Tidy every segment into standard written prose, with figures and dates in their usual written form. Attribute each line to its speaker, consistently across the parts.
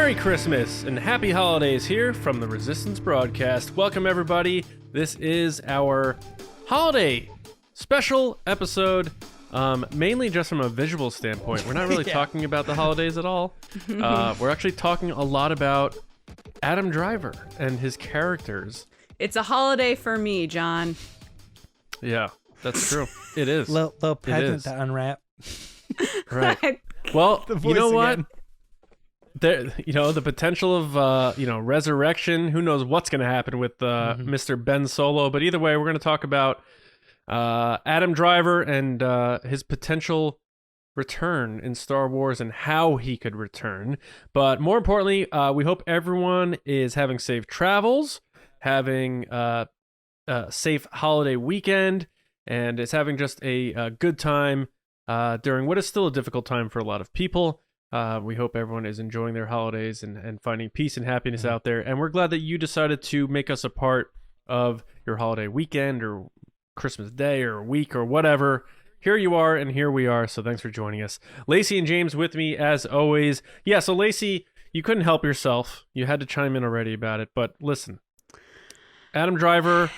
Speaker 1: Merry Christmas and Happy Holidays here from the Resistance Broadcast. Welcome, everybody. This is our holiday special episode, mainly just from a visual standpoint. We're not really talking about the holidays at all. We're actually talking a lot about Adam Driver and his characters.
Speaker 2: It's a holiday for me, John.
Speaker 1: Yeah, that's true. It is.
Speaker 3: Little present to unwrap.
Speaker 1: Right. Well, you know what?
Speaker 3: Again.
Speaker 1: There, the potential of resurrection. Who knows what's going to happen with Mr. Ben Solo? But either way, we're going to talk about Adam Driver and his potential return in Star Wars and how he could return. But more importantly, we hope everyone is having safe travels, having a safe holiday weekend, and is having just a good time during what is still a difficult time for a lot of people. We hope everyone is enjoying their holidays and finding peace and happiness out there. And we're glad that you decided to make us a part of your holiday weekend or Christmas Day or week or whatever. Here you are, and here we are. So thanks for joining us. Lacey and James with me, as always. Yeah, so Lacey, you couldn't help yourself. You had to chime in already about it. But listen, Adam Driver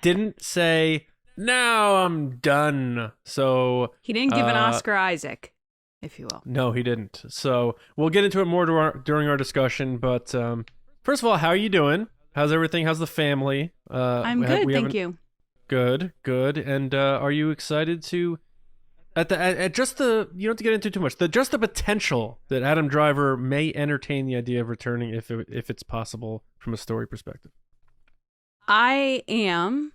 Speaker 1: didn't say, "Now I'm done." So
Speaker 2: He didn't give an Oscar Isaac, if you will.
Speaker 1: No, he didn't. So we'll get into it more during our discussion. But first of all, how are you doing? How's everything? How's the family?
Speaker 2: I'm good, thank you.
Speaker 1: Good. And are you excited to at just the, you don't have to get into too much, just the potential that Adam Driver may entertain the idea of returning if it's possible from a story perspective?
Speaker 2: I am,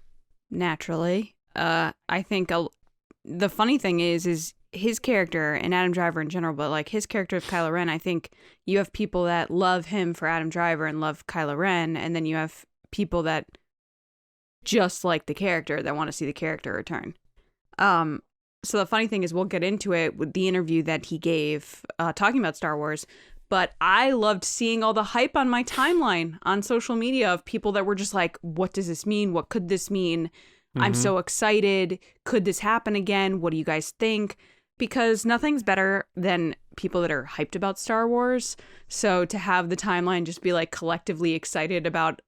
Speaker 2: naturally. I think the funny thing is his character and Adam Driver in general, but like his character of Kylo Ren, I think you have people that love him for Adam Driver and love Kylo Ren, and then you have people that just like the character that want to see the character return. So the funny thing is, we'll get into it with the interview that he gave talking about Star Wars, but I loved seeing all the hype on my timeline on social media of people that were just like, what does this mean? What could this mean? Mm-hmm. I'm so excited. Could this happen again? What do you guys think? Because nothing's better than people that are hyped about Star Wars. So to have the timeline just be like collectively excited about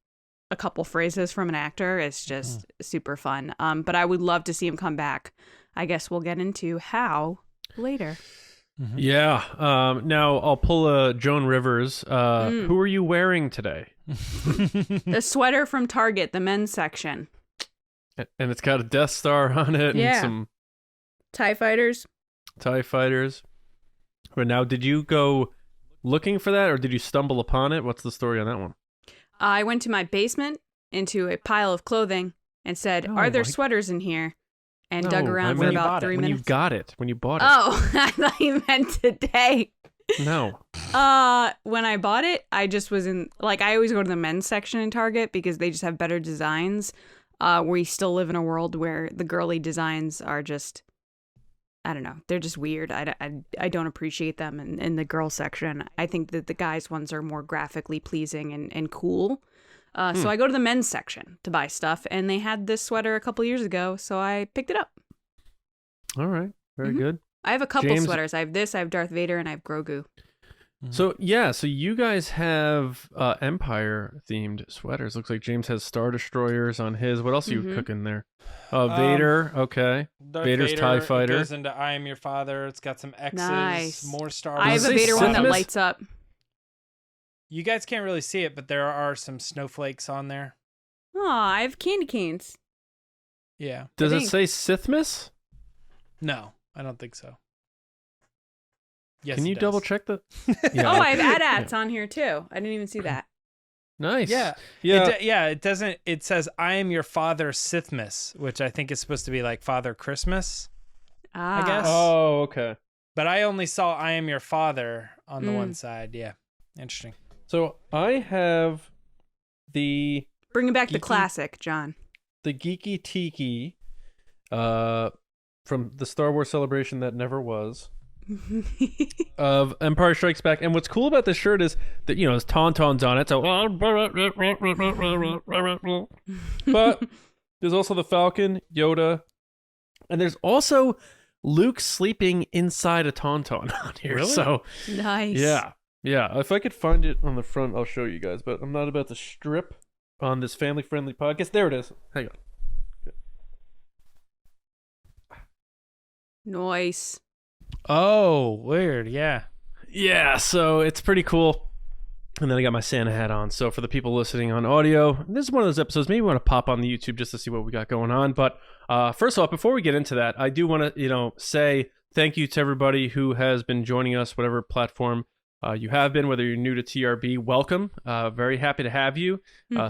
Speaker 2: a couple phrases from an actor is just super fun. But I would love to see him come back. I guess we'll get into how later.
Speaker 1: Mm-hmm. Yeah. Now I'll pull a Joan Rivers. Who are you wearing today?
Speaker 2: The sweater from Target, the men's section.
Speaker 1: And it's got a Death Star on it.
Speaker 2: Yeah.
Speaker 1: And some
Speaker 2: TIE fighters.
Speaker 1: But now, did you go looking for that or did you stumble upon it? What's the story on that one?
Speaker 2: I went to my basement into a pile of clothing and said, are there sweaters in here? And dug around for about 3 minutes.
Speaker 1: When you got it. When you bought it.
Speaker 2: Oh, I thought you meant today.
Speaker 1: No.
Speaker 2: When I bought it, I just was in, like, I always go to the men's section in Target because they just have better designs. We still live in a world where the girly designs are just, I don't know, they're just weird. I don't appreciate them in the girl section. I think that the guys ones are more graphically pleasing and cool. So I go to the men's section to buy stuff, and they had this sweater a couple years ago, so I picked it up.
Speaker 1: All right. Very good.
Speaker 2: I have a couple sweaters. I have this, I have Darth Vader, and I have Grogu.
Speaker 1: So you guys have Empire-themed sweaters. Looks like James has Star Destroyers on his. What else are you cooking there? Vader, okay. Vader's TIE Fighter.
Speaker 3: It goes into I Am Your Father. It's got some X's,
Speaker 2: nice.
Speaker 3: more Star Wars.
Speaker 2: I have a Vader one that lights up.
Speaker 3: You guys can't really see it, but there are some snowflakes on there.
Speaker 2: Oh, I have candy canes.
Speaker 3: Yeah.
Speaker 1: Does it say Sithmas?
Speaker 3: No, I don't think so. Yes,
Speaker 1: can you double check that?
Speaker 2: Yeah. Oh, I have AT-ATs on here too. I didn't even see that.
Speaker 1: Nice.
Speaker 3: Yeah. It doesn't. It says I Am Your Father Sithmas, which I think is supposed to be like Father Christmas. I guess.
Speaker 1: Oh, okay.
Speaker 3: But I only saw I Am Your Father on the one side. Yeah. Interesting.
Speaker 1: So I have the
Speaker 2: bringing back the classic, John.
Speaker 1: The Geeky Tiki, from the Star Wars celebration that never was. Of Empire Strikes Back. And what's cool about this shirt is that, there's tauntauns on it, so but there's also the Falcon, Yoda, and there's also Luke sleeping inside a tauntaun on here.
Speaker 3: Really?
Speaker 1: So
Speaker 2: nice.
Speaker 1: Yeah. Yeah, if I could find it on the front, I'll show you guys. But I'm not about to strip on this family-friendly podcast. There it is. Hang on.
Speaker 2: Nice.
Speaker 3: Oh, weird. Yeah.
Speaker 1: Yeah, so it's pretty cool. And then I got my Santa hat on. So for the people listening on audio, this is one of those episodes. Maybe you want to pop on the YouTube just to see what we got going on. But first off, before we get into that, I do want to, say thank you to everybody who has been joining us, whatever platform you have been, whether you're new to TRB, welcome. Very happy to have you.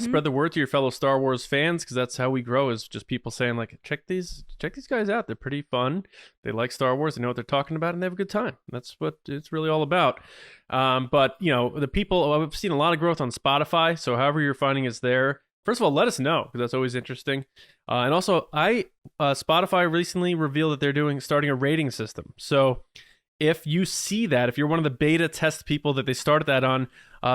Speaker 1: Spread the word to your fellow Star Wars fans, because that's how we grow, is just people saying, like, check these guys out. They're pretty fun. They like Star Wars. They know what they're talking about, and they have a good time. That's what it's really all about. But, the people, I've seen a lot of growth on Spotify, so however you're finding it's there, first of all, let us know, because that's always interesting. And also, Spotify recently revealed that they're starting a rating system. So if you see that, if you're one of the beta test people that they started that on,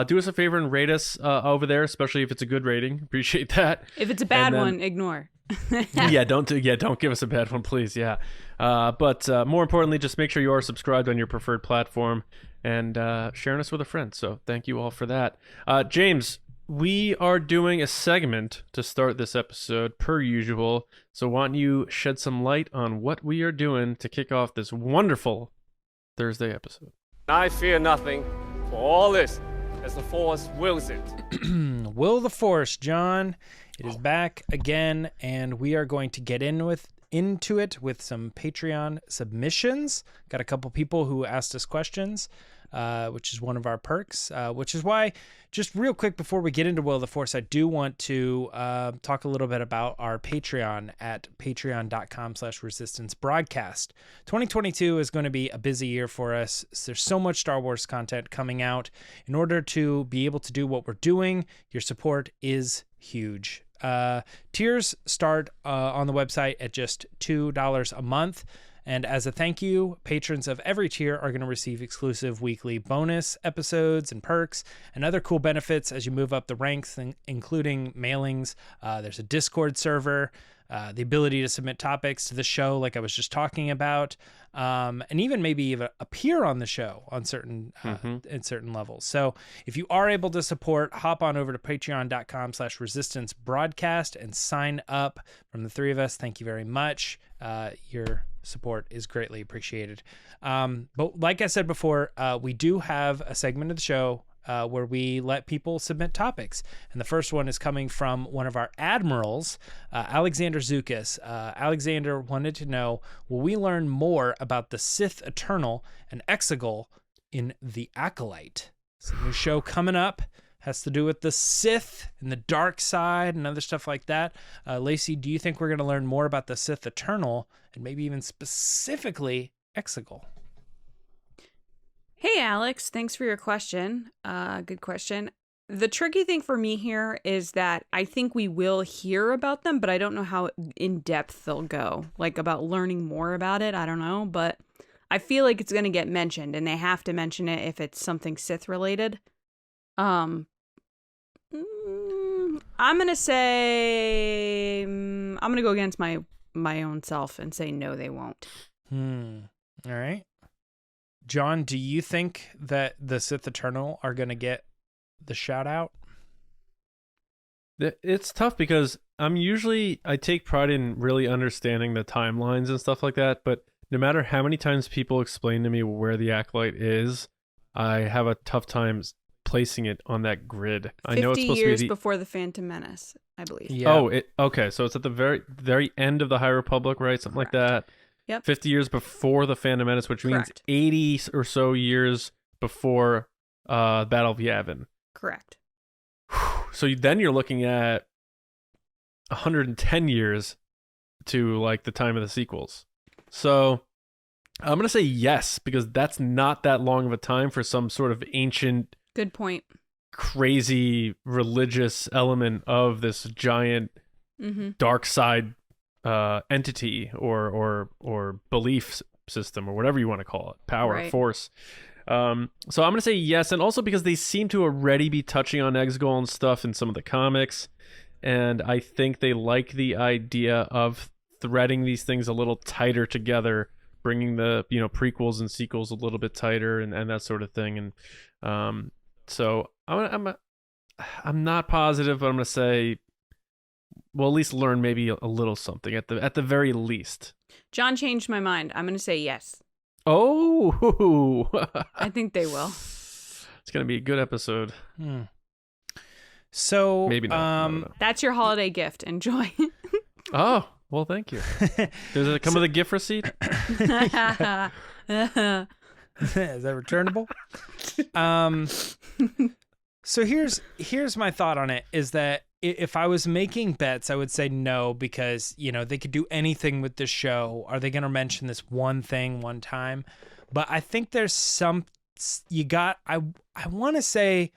Speaker 1: do us a favor and rate us over there, especially if it's a good rating. Appreciate that.
Speaker 2: If it's a bad one, ignore.
Speaker 1: Don't give us a bad one, please. Yeah. But more importantly, just make sure you are subscribed on your preferred platform and sharing us with a friend. So thank you all for that. James, we are doing a segment to start this episode, per usual. So why don't you shed some light on what we are doing to kick off this wonderful Thursday episode?
Speaker 4: I fear nothing, for all is as the Force wills it.
Speaker 3: Will the Force, John. It is back again, and we are going to get into it with some Patreon submissions. Got a couple people who asked us questions, which is one of our perks, which is why, just real quick before we get into Will of the Force, I do want to talk a little bit about our Patreon at patreon.com/resistance broadcast. 2022 is going to be a busy year for us. There's so much Star Wars content coming out. In order to be able to do what we're doing, your support is huge. Tiers start on the website at just $2 a month. And as a thank you, patrons of every tier are going to receive exclusive weekly bonus episodes and perks and other cool benefits as you move up the ranks, including mailings. There's a Discord server, the ability to submit topics to the show, like I was just talking about, and even maybe appear on the show on certain at certain levels. So if you are able to support, hop on over to patreon.com/resistance broadcast and sign up. From the three of us, thank you very much. Your support is greatly appreciated. But like I said before, we do have a segment of the show where we let people submit topics. And the first one is coming from one of our admirals, Alexander Zukas. Alexander wanted to know, will we learn more about the Sith Eternal and Exegol in The Acolyte? It's a new show coming up. Has to do with the Sith and the dark side and other stuff like that. Lacey, do you think we're going to learn more about the Sith Eternal and maybe even specifically Exegol?
Speaker 2: Hey, Alex. Thanks for your question. Good question. The tricky thing for me here is that I think we will hear about them, but I don't know how in depth they'll go. Like about learning more about it, I don't know. But I feel like it's going to get mentioned, and they have to mention it if it's something Sith related. I'm gonna say I'm gonna go against my own self and say no, they won't.
Speaker 3: All right, John, do you think that the Sith Eternal are gonna get the shout out?
Speaker 1: It's tough because I take pride in really understanding the timelines and stuff like that, but no matter how many times people explain to me where the Acolyte is, I have a tough time placing it on that grid. I know it's supposed
Speaker 2: 50 years
Speaker 1: to be
Speaker 2: before the Phantom Menace, I believe.
Speaker 3: Yeah.
Speaker 1: Okay, so it's at the very, very end of the High Republic, right? Something
Speaker 2: Correct.
Speaker 1: like that.
Speaker 2: Yep.
Speaker 1: 50 years before the Phantom Menace, which
Speaker 2: Correct.
Speaker 1: means 80 or so years before Battle of Yavin.
Speaker 2: Correct.
Speaker 1: So then you're looking at 110 years to like the time of the sequels. So I'm going to say yes, because that's not that long of a time for some sort of ancient,
Speaker 2: Good point.
Speaker 1: crazy religious element of this giant dark side entity or belief system or whatever you want to call it, power,
Speaker 2: Right.
Speaker 1: force. So I'm going to say yes, and also because they seem to already be touching on Exegol and stuff in some of the comics, and I think they like the idea of threading these things a little tighter together, bringing the prequels and sequels a little bit tighter and that sort of thing. And so I'm not positive, but I'm gonna say we'll at least learn maybe a little something at the very least.
Speaker 2: John changed my mind. I'm going to say yes.
Speaker 1: Oh,
Speaker 2: I think they will.
Speaker 1: It's gonna be a good episode.
Speaker 3: So
Speaker 1: maybe not. I don't know.
Speaker 2: That's your holiday gift. Enjoy.
Speaker 1: Oh, well, thank you. Does it come with a gift receipt?
Speaker 3: Is that returnable? So here's my thought on it, is that if I was making bets, I would say no, because they could do anything with this show. Are they going to mention this one thing one time? But I think there's I want to say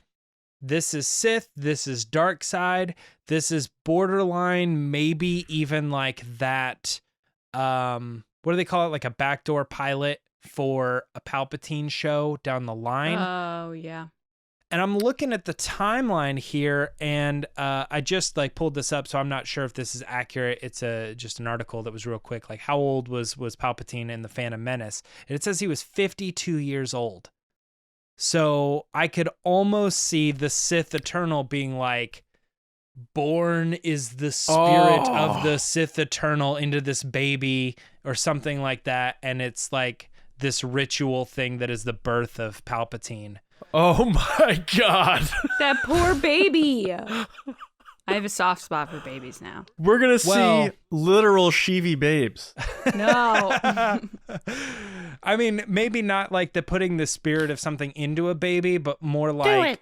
Speaker 3: this is Sith, this is dark side, this is borderline, maybe even like that. What do they call it? Like a backdoor pilot for a Palpatine show down the line.
Speaker 2: Oh, yeah.
Speaker 3: And I'm looking at the timeline here, and I just pulled this up, so I'm not sure if this is accurate. It's just an article that was real quick. Like, how old was Palpatine in The Phantom Menace? And it says he was 52 years old. So I could almost see the Sith Eternal being like, born is the spirit of the Sith Eternal into this baby or something like that. And it's like this ritual thing that is the birth of Palpatine.
Speaker 1: Oh my God.
Speaker 2: That poor baby. I have a soft spot for babies now.
Speaker 1: We're going to see literal Sheevy babes.
Speaker 2: No.
Speaker 3: I mean, maybe not like putting the spirit of something into a baby, but more like...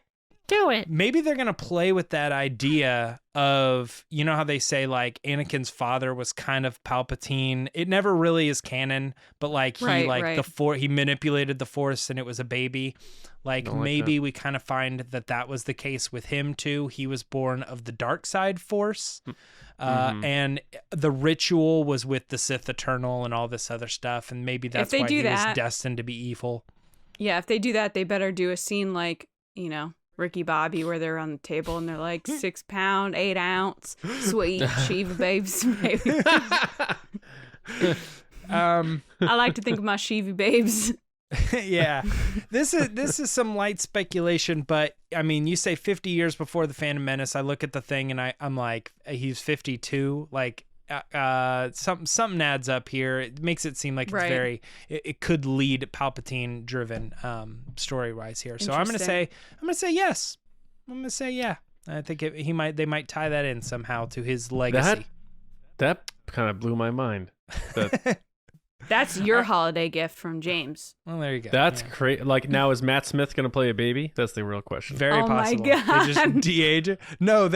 Speaker 2: Do it.
Speaker 3: Maybe they're going to play with that idea of, how they say like Anakin's father was kind of Palpatine. It never really is canon, but he manipulated the Force and it was a baby. Maybe we kind of find that was the case with him too. He was born of the dark side Force. And the ritual was with the Sith Eternal and all this other stuff. And maybe that's why he was destined to be evil.
Speaker 2: Yeah, if they do that, they better do a scene like, Ricky Bobby, where they're on the table and they're like 6 pound, 8 ounce, sweet Shiva babes. I like to think of my Shiva babes.
Speaker 3: Yeah, this is some light speculation, but I mean, you say 50 years before the Phantom Menace. I look at the thing and I'm like, he's 52. Like, something adds up here. It makes it seem like it's it could lead Palpatine driven story wise here. So I'm gonna say yes. I'm gonna say yeah. I think they might tie that in somehow to his legacy.
Speaker 1: That kind of blew my mind.
Speaker 2: That's your holiday gift from James.
Speaker 3: Well, there you go.
Speaker 1: That's crazy. Like, now is Matt Smith gonna play a baby? That's the real question.
Speaker 3: Very possible.
Speaker 2: My God.
Speaker 3: They just de-age it. No,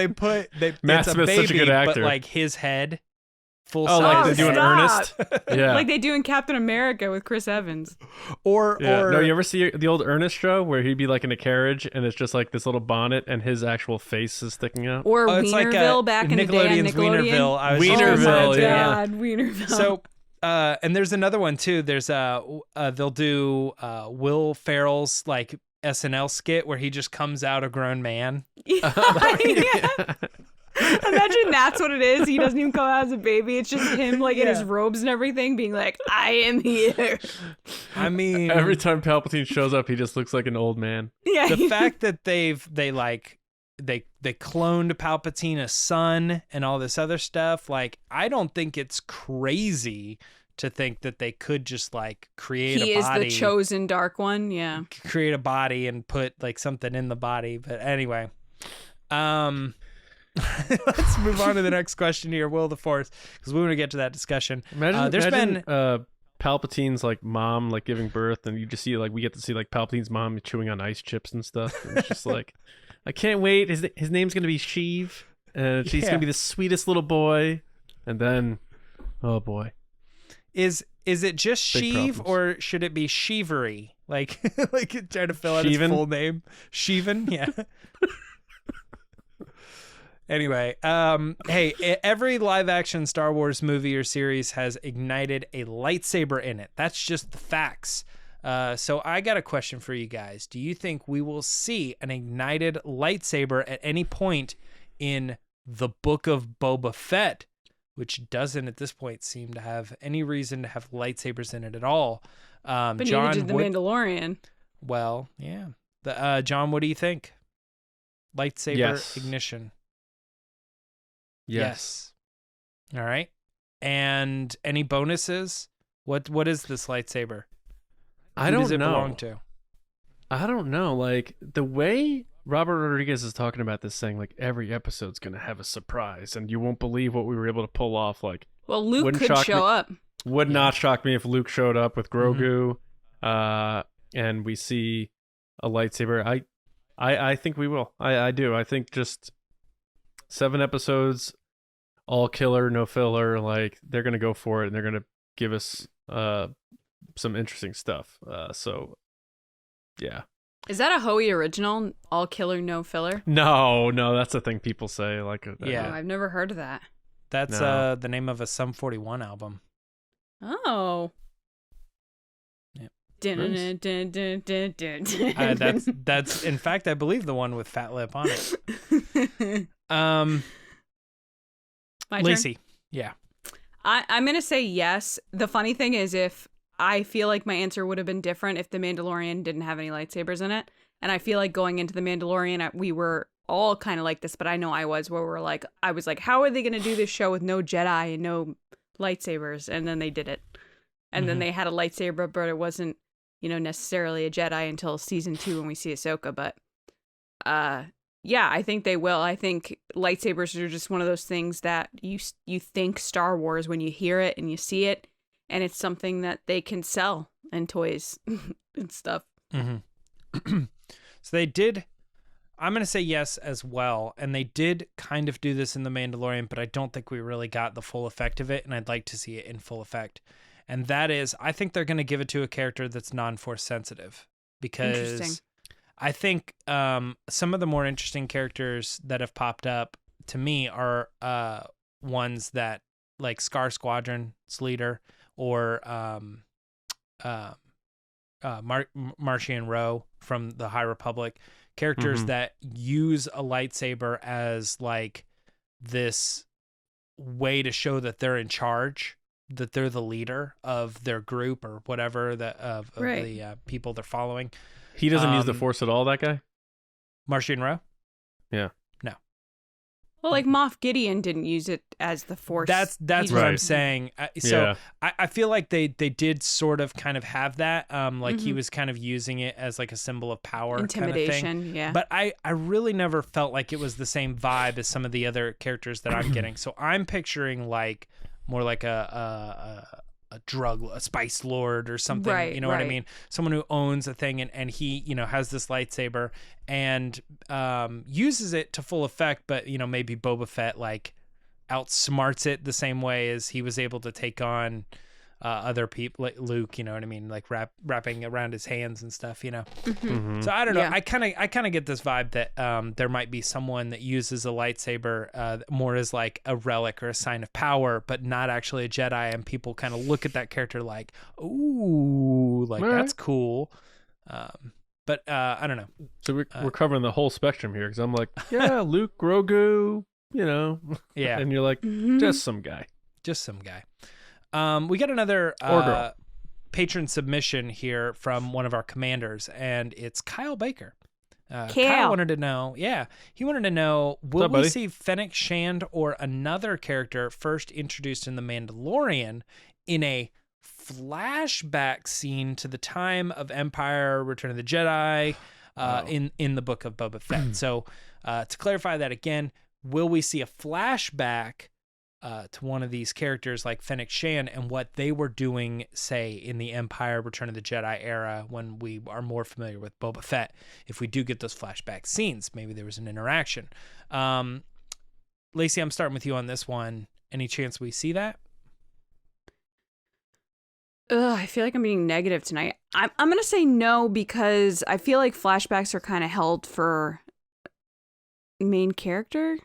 Speaker 1: Matt Smith's such a good actor.
Speaker 3: But like his head. Full
Speaker 1: size. Like they do in Ernest. Yeah.
Speaker 2: Like they do in Captain America with Chris Evans.
Speaker 1: No, you ever see the old Ernest show where he'd be like in a carriage and it's just like this little bonnet and his actual face is sticking out?
Speaker 2: Or Wienerville back in the day on Nickelodeon.
Speaker 1: Wienerville.
Speaker 2: Oh my God, Wienerville.
Speaker 3: So, and there's another one too. There's they'll do Will Ferrell's like SNL skit where he just comes out a grown man.
Speaker 2: Yeah. Imagine that's what it is. He doesn't even come out as a baby. It's just him like in his robes and everything being like, I am here.
Speaker 3: I mean,
Speaker 1: every time Palpatine shows up, he just looks like an old man.
Speaker 2: Yeah.
Speaker 3: The fact that they cloned Palpatine a son and all this other stuff, like, I don't think it's crazy to think that they could just like create a body. He is
Speaker 2: the chosen dark one. Yeah.
Speaker 3: Create a body and put like something in the body. But anyway, let's move on to the next question here. Will the Force, because we want to get to that discussion.
Speaker 1: Imagine Palpatine's like mom like giving birth, and you just see like we get to see like Palpatine's mom chewing on ice chips and stuff. And it's just like, I can't wait. His name's gonna be Sheev, and she's gonna be the sweetest little boy. And then, oh boy,
Speaker 3: is it just
Speaker 1: Big
Speaker 3: Sheev
Speaker 1: problems.
Speaker 3: or should it be Sheevery? Like trying to fill out his full name, Sheevan. Yeah. Anyway, hey, every live-action Star Wars movie or series has ignited a lightsaber in it. That's just the facts. So I got a question for you guys. Do you think we will see an ignited lightsaber at any point in the Book of Boba Fett which doesn't at this point seem to have any reason to have lightsabers in it at all.
Speaker 2: But
Speaker 3: John,
Speaker 2: neither did the Mandalorian.
Speaker 3: Well, yeah. John, what do you think? Lightsaber
Speaker 1: Yes.
Speaker 3: ignition.
Speaker 1: Yes.
Speaker 3: All right. And any bonuses? What is this lightsaber?
Speaker 1: I
Speaker 3: Who
Speaker 1: don't
Speaker 3: does it
Speaker 1: know.
Speaker 3: belong to?
Speaker 1: I don't know. Like, the way Robert Rodriguez is talking about this, saying like every episode's gonna have a surprise, and you won't believe what we were able to pull off. Like,
Speaker 2: Well, Luke
Speaker 1: Wouldn't
Speaker 2: could
Speaker 1: shock
Speaker 2: show
Speaker 1: me.
Speaker 2: up.
Speaker 1: would
Speaker 3: Yeah.
Speaker 1: not shock me if Luke showed up with Grogu, and we see a lightsaber. I think we will. I do. I think just 7 episodes, all killer, no filler. Like, they're gonna go for it, and they're gonna give us some interesting stuff. So yeah.
Speaker 2: Is that a Hoey original? All killer, no filler?
Speaker 1: No, that's the thing people say. Like,
Speaker 3: Yeah.
Speaker 2: Oh, I've never heard of that.
Speaker 3: That's
Speaker 1: No.
Speaker 3: the name of a Sum 41 album.
Speaker 2: Oh.
Speaker 3: Yep.
Speaker 2: Dun, dun, dun, dun, dun, dun.
Speaker 3: That's in fact, I believe, the one with Fat Lip on it.
Speaker 2: My turn?
Speaker 3: Lacey. Yeah.
Speaker 2: I'm going to say yes. The funny thing is, if I feel like my answer would have been different if The Mandalorian didn't have any lightsabers in it. And I feel like going into The Mandalorian, we were all kind of like this, but I know I was, where I was like, how are they going to do this show with no Jedi and no lightsabers? And then they did it. And then they had a lightsaber, but it wasn't, necessarily a Jedi until season 2 when we see Ahsoka. But yeah, I think they will. I think lightsabers are just one of those things that you think Star Wars when you hear it and you see it, and it's something that they can sell in toys and stuff.
Speaker 3: Mm-hmm. So they did. I'm going to say yes as well. And they did kind of do this in The Mandalorian, but I don't think we really got the full effect of it. And I'd like to see it in full effect. And that is, I think they're going to give it to a character that's non-force sensitive, because
Speaker 2: Interesting.
Speaker 3: I think some of the more interesting characters that have popped up to me are ones that, like Scar Squadron's leader, or Martian Rowe from the High Republic, characters that use a lightsaber as like this way to show that they're in charge, that they're the leader of their group or whatever, that of
Speaker 2: Right.
Speaker 3: the people they're following.
Speaker 1: He doesn't use the Force at all, that guy?
Speaker 3: Martian Rowe?
Speaker 1: Yeah.
Speaker 3: No.
Speaker 2: Well, like Moff Gideon didn't use it as the Force.
Speaker 3: That's
Speaker 2: He
Speaker 3: what I'm
Speaker 1: Right.
Speaker 3: saying. So I feel like they did sort of kind of have that. Like he was kind of using it as like a symbol of power,
Speaker 2: intimidation.
Speaker 3: kind of thing.
Speaker 2: Yeah.
Speaker 3: But I really never felt like it was the same vibe as some of the other characters that I'm getting. So I'm picturing like more like a spice lord or something.
Speaker 2: Right,
Speaker 3: You know what I
Speaker 2: right.
Speaker 3: mean? Someone who owns a thing and he, has this lightsaber and uses it to full effect, but maybe Boba Fett like outsmarts it the same way as he was able to take on other people, like Luke, you know what I mean, like wrapping around his hands and stuff, So I don't know.
Speaker 2: Yeah.
Speaker 3: I kind of get this vibe that there might be someone that uses a lightsaber more as like a relic or a sign of power, but not actually a Jedi, and people kind of look at that character like, ooh, like
Speaker 1: All right.
Speaker 3: that's cool. But I don't know.
Speaker 1: So we're covering the whole spectrum here, because I'm like, yeah, Luke, Grogu,
Speaker 3: Yeah,
Speaker 1: and you're like, just some guy.
Speaker 3: just some guy. We got another
Speaker 1: Or girl.
Speaker 3: patron submission here from one of our commanders, and it's Kyle Baker. Kyle
Speaker 2: Kyle.
Speaker 3: wanted to know, he wanted to know, will
Speaker 1: up,
Speaker 3: we
Speaker 1: buddy?
Speaker 3: see Fennec Shand or another character first introduced in The Mandalorian in a flashback scene to the time of Empire, Return of the Jedi, in the Book of Boba Fett? So to clarify that again, will we see a flashback to one of these characters like Fennec Shand and what they were doing, say, in the Empire, Return of the Jedi era, when we are more familiar with Boba Fett? If we do get those flashback scenes, maybe there was an interaction. Lacey, I'm starting with you on this one. Any chance we see that?
Speaker 2: I feel like I'm being negative tonight. I'm gonna say no, because I feel like flashbacks are kind of held for main character.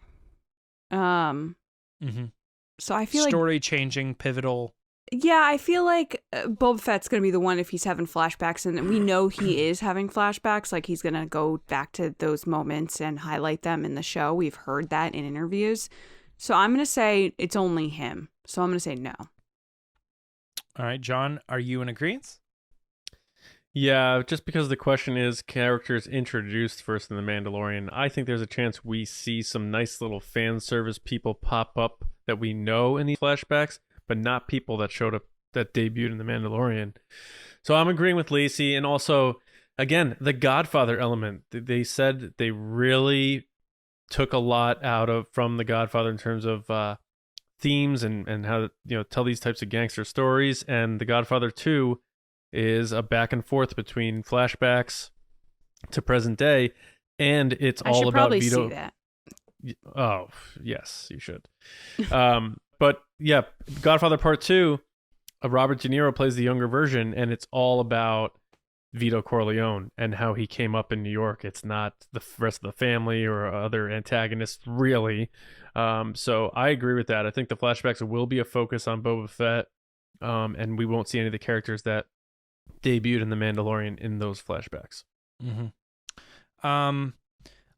Speaker 3: Mm-hmm.
Speaker 2: So I feel like,
Speaker 3: Story changing, pivotal.
Speaker 2: yeah, I feel like Boba Fett's gonna be the one if he's having flashbacks, and we know he is having flashbacks. Like, he's gonna go back to those moments and highlight them in the show. We've heard that in interviews. So I'm going to say it's only him. So I'm going to say no.
Speaker 3: All right, John, are you in agreement?
Speaker 1: Yeah, just because the question is characters introduced first in The Mandalorian, I think there's a chance we see some nice little fan service people pop up that we know in these flashbacks, but not people that showed up that debuted in The Mandalorian. So I'm agreeing with Lacey. And also, again, the Godfather element. They said they really took a lot from the Godfather in terms of themes and how to tell these types of gangster stories. And the Godfather 2 is a back and forth between flashbacks to present day, and it's
Speaker 2: I
Speaker 1: all
Speaker 2: should
Speaker 1: about
Speaker 2: probably
Speaker 1: Vito.
Speaker 2: see that.
Speaker 1: Oh yes, you should. But yeah, Godfather Part 2, Robert De Niro plays the younger version, and it's all about Vito Corleone and how he came up in New York. It's not the rest of the family or other antagonists, really. So I agree with that. I think the flashbacks will be a focus on Boba Fett, and we won't see any of the characters that debuted in The Mandalorian in those flashbacks.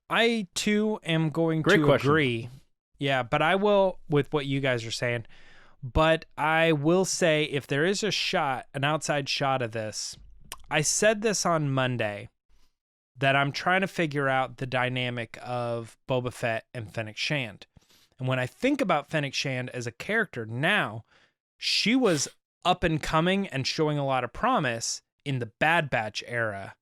Speaker 3: I too am going
Speaker 1: Great
Speaker 3: to
Speaker 1: question.
Speaker 3: agree. Yeah, but I will with what you guys are saying. But I will say if there is an outside shot of this, I said this on Monday that I'm trying to figure out the dynamic of Boba Fett and Fennec Shand. And when I think about Fennec Shand as a character now, she was up and coming and showing a lot of promise in the Bad Batch era,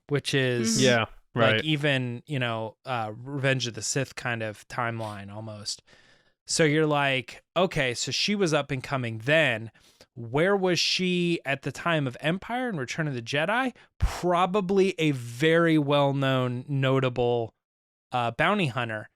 Speaker 3: which is
Speaker 1: Yeah, right.
Speaker 3: like even, Revenge of the Sith kind of timeline almost. So you're like, okay, so she was up and coming then. Where was she at the time of Empire and Return of the Jedi? Probably a very well-known, notable bounty hunter.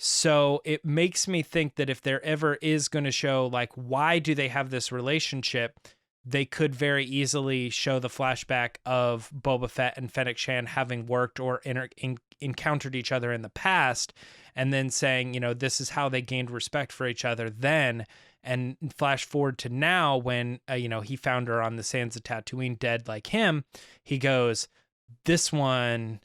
Speaker 3: So it makes me think that if there ever is going to show, like, why do they have this relationship, they could very easily show the flashback of Boba Fett and Fennec Shand having worked or encountered each other in the past, and then saying, this is how they gained respect for each other then, and flash forward to now when, he found her on the sands of Tatooine dead like him. He goes, this one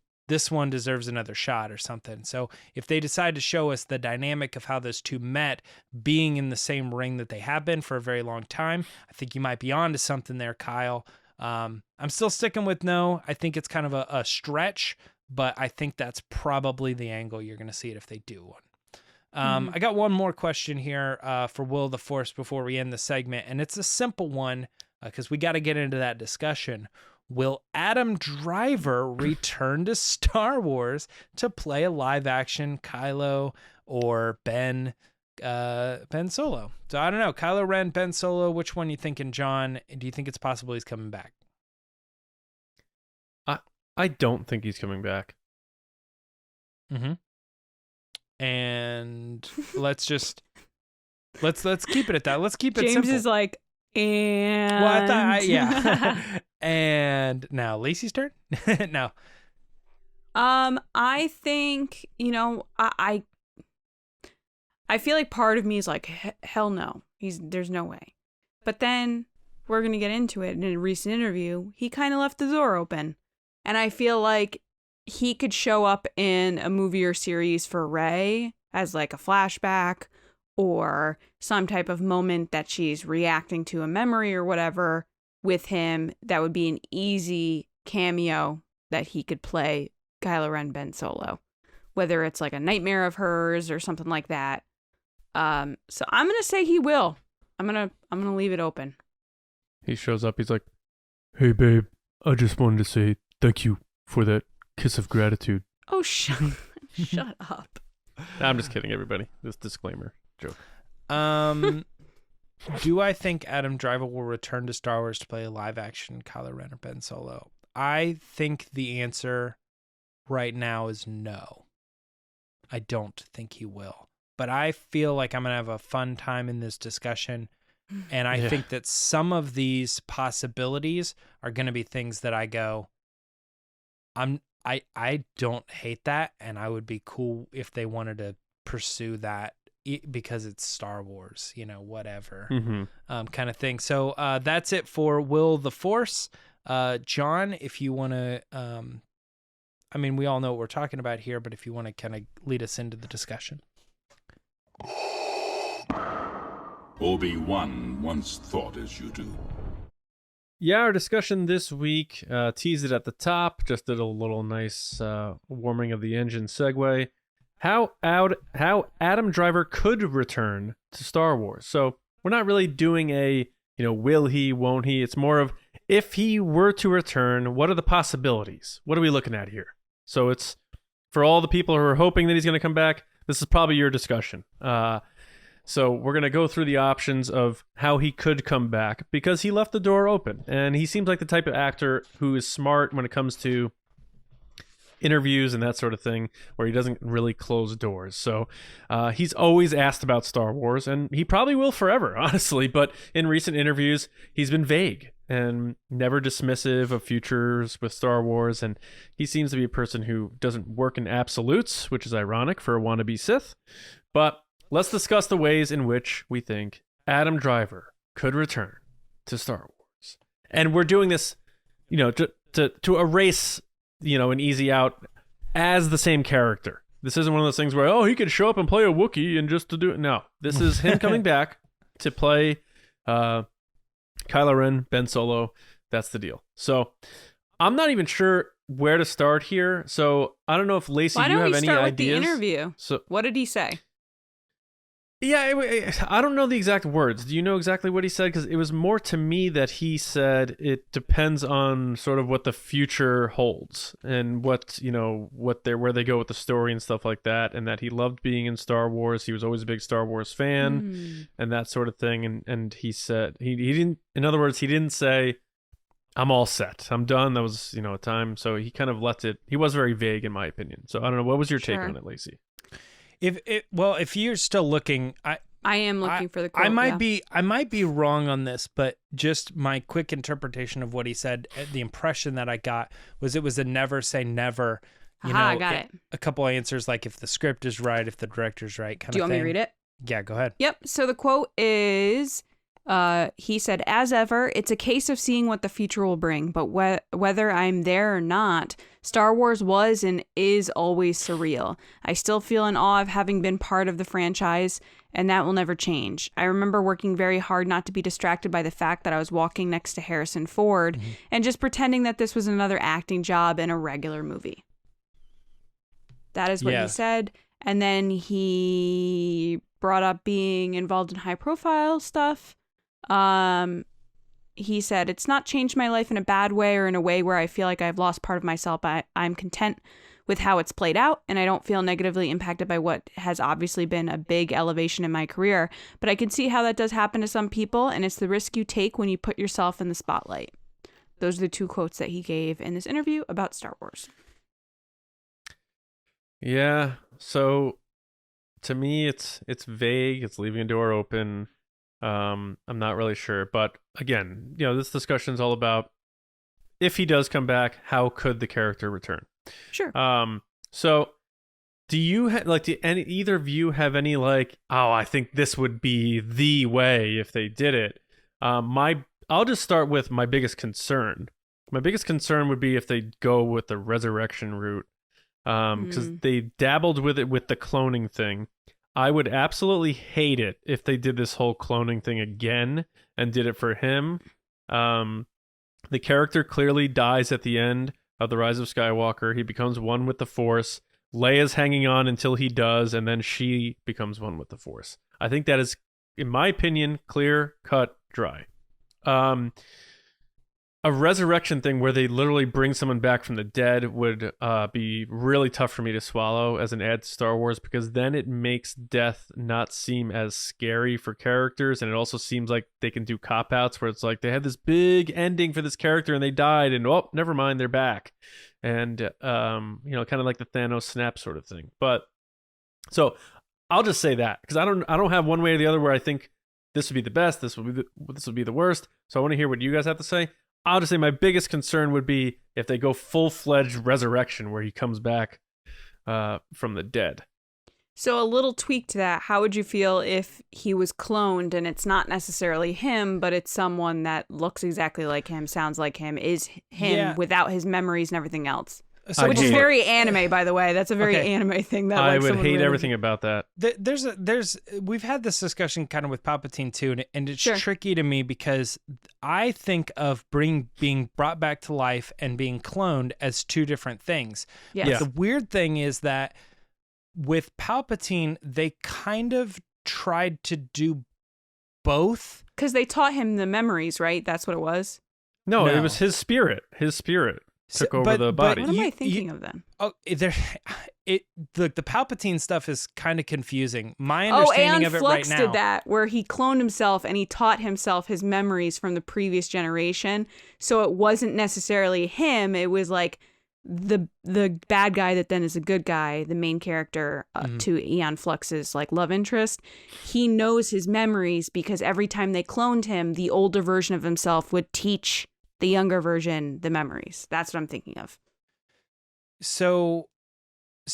Speaker 3: deserves another shot or something. So if they decide to show us the dynamic of how those two met, being in the same ring that they have been for a very long time, I think you might be on to something there, Kyle. I'm still sticking with no. I think it's kind of a stretch, but I think that's probably the angle you're going to see it if they do one. I got one more question here for Will of the Force before we end the segment, and it's a simple one because we got to get into that discussion. Will Adam Driver return to Star Wars to play a live-action Kylo or Ben Solo? So I don't know. Kylo Ren, Ben Solo, which one you thinking, John? Do you think it's possible he's coming back?
Speaker 1: I don't think he's coming back.
Speaker 3: And let's keep it at that. Let's keep it
Speaker 2: James
Speaker 3: simple.
Speaker 2: is like, and
Speaker 3: Well, I thought, yeah. And now Lacey's turn. No.
Speaker 2: I think, I feel like part of me is like, hell no, there's no way. But then we're going to get into it. In a recent interview, he kind of left the door open. And I feel like he could show up in a movie or series for Rey as like a flashback or some type of moment that she's reacting to a memory or whatever with him. That would be an easy cameo that he could play Kylo Ren Ben Solo, whether it's like a nightmare of hers or something like that. So I'm going to say he will. I'm going to leave it open.
Speaker 1: He shows up. He's like, "Hey, babe, I just wanted to say thank you for that kiss of gratitude."
Speaker 2: Oh, shut up.
Speaker 1: I'm just kidding, everybody. This disclaimer joke.
Speaker 3: Do I think Adam Driver will return to Star Wars to play a live-action Kylo Ren or Ben Solo? I think the answer right now is no. I don't think he will. But I feel like I'm going to have a fun time in this discussion. And I think that some of these possibilities are going to be things that I go, I don't hate that, and I would be cool if they wanted to pursue that because it's Star Wars, whatever, kind of thing. So that's it for Will the Force. John, if you want to, we all know what we're talking about here, but if you want to kind of lead us into the discussion.
Speaker 5: Obi-Wan once thought as you do.
Speaker 1: Yeah, our discussion this week, teased it at the top, just did a little nice warming of the engine segue. How Adam Driver could return to Star Wars. So we're not really doing a, will he, won't he? It's more of, if he were to return, what are the possibilities? What are we looking at here? So it's, for all the people who are hoping that he's going to come back, this is probably your discussion. So we're going to go through the options of how he could come back, because he left the door open. And he seems like the type of actor who is smart when it comes to interviews and that sort of thing, where he doesn't really close doors. So he's always asked about Star Wars, and he probably will forever, honestly. But in recent interviews, he's been vague and never dismissive of futures with Star Wars. And he seems to be a person who doesn't work in absolutes, which is ironic for a wannabe Sith. But let's discuss the ways in which we think Adam Driver could return to Star Wars. And we're doing this, to erase, an easy out as the same character. This isn't one of those things where, he could show up and play a Wookiee and just to do it. No, this is him coming back to play Kylo Ren, Ben Solo. That's the deal. So I'm not even sure where to start here. So I don't know if Lacey, you have any ideas? Why don't we start with the
Speaker 2: interview?
Speaker 1: So,
Speaker 2: what did he say?
Speaker 1: Yeah, I don't know the exact words. Do you know exactly what he said? Because it was more to me that he said it depends on sort of what the future holds and what where they go with the story and stuff like that. And that he loved being in Star Wars. He was always a big Star Wars fan and that sort of thing. And he said he didn't. In other words, he didn't say, "I'm all set. I'm done." That was a time. So he kind of left it. He was very vague, in my opinion. So I don't know. What was your take on it, Lacey?
Speaker 3: If you're still looking, I
Speaker 2: am looking for the quote.
Speaker 3: I might be wrong on this, but just my quick interpretation of what he said, the impression that I got was it was a never say never.
Speaker 2: I got it.
Speaker 3: A couple of answers, like if the script is right, if the director's right, kind of thing.
Speaker 2: Do you want me to read it?
Speaker 3: Yeah, go ahead.
Speaker 2: Yep. So the quote is, he said, "As ever, it's a case of seeing what the future will bring, but whether I'm there or not, Star Wars was and is always surreal. I still feel in awe of having been part of the franchise, and that will never change. I remember working very hard not to be distracted by the fact that I was walking next to Harrison Ford and just pretending that this was another acting job in a regular movie." That is what he said. And then he brought up being involved in high-profile stuff. He said, "It's not changed my life in a bad way or in a way where I feel like I've lost part of myself. I'm content with how it's played out, and I don't feel negatively impacted by what has obviously been a big elevation in my career. But I can see how that does happen to some people, and it's the risk you take when you put yourself in the spotlight." Those are the two quotes that he gave in this interview about Star Wars.
Speaker 1: Yeah, so to me, it's vague. It's leaving a door open. I'm not really sure, but again, this discussion is all about, if he does come back, how could the character return?
Speaker 2: Sure.
Speaker 1: So do you either of you have any I think this would be the way if they did it? I'll just start with my biggest concern. My biggest concern would be if they go with the resurrection route, because they dabbled with it with the cloning thing. I would absolutely hate it if they did this whole cloning thing again and did it for him. The character clearly dies at the end of The Rise of Skywalker. He becomes one with the Force. Leia's hanging on until he does, and then she becomes one with the Force. I think that is, in my opinion, clear, cut, dry. A resurrection thing where they literally bring someone back from the dead would be really tough for me to swallow as an add to Star Wars, because then it makes death not seem as scary for characters, and it also seems like they can do cop-outs where it's like they had this big ending for this character and they died and never mind, they're back. And kind of like the Thanos snap sort of thing. But so I'll just say that, because I don't have one way or the other where I think this would be the best, this would be the worst. So I want to hear what you guys have to say. I'll just say my biggest concern would be if they go full-fledged resurrection where he comes back from the dead.
Speaker 2: So a little tweak to that, how would you feel if he was cloned and it's not necessarily him, but it's someone that looks exactly like him, sounds like him, is him without his memories and everything else? Which is very anime, by the way. That's a very anime thing. That
Speaker 1: I would hate everything about that.
Speaker 3: We've had this discussion kind of with Palpatine too, and it's tricky to me because I think of being brought back to life and being cloned as two different things.
Speaker 2: Yes.
Speaker 3: But the weird thing is that with Palpatine, they kind of tried to do both.
Speaker 2: Because they taught him the memories, right? That's what it was.
Speaker 1: No, it was his spirit. His spirit took over the body.
Speaker 2: What am I thinking of then?
Speaker 3: Oh, the Palpatine stuff is kind of confusing. My understanding of it
Speaker 2: Flux
Speaker 3: right now.
Speaker 2: did that, where he cloned himself and he taught himself his memories from the previous generation. So it wasn't necessarily him. It was like the bad guy that then is a good guy, the main character to Aeon Flux's like love interest. He knows his memories because every time they cloned him, the older version of himself would teach the younger version the memories. That's what I'm thinking of.
Speaker 3: So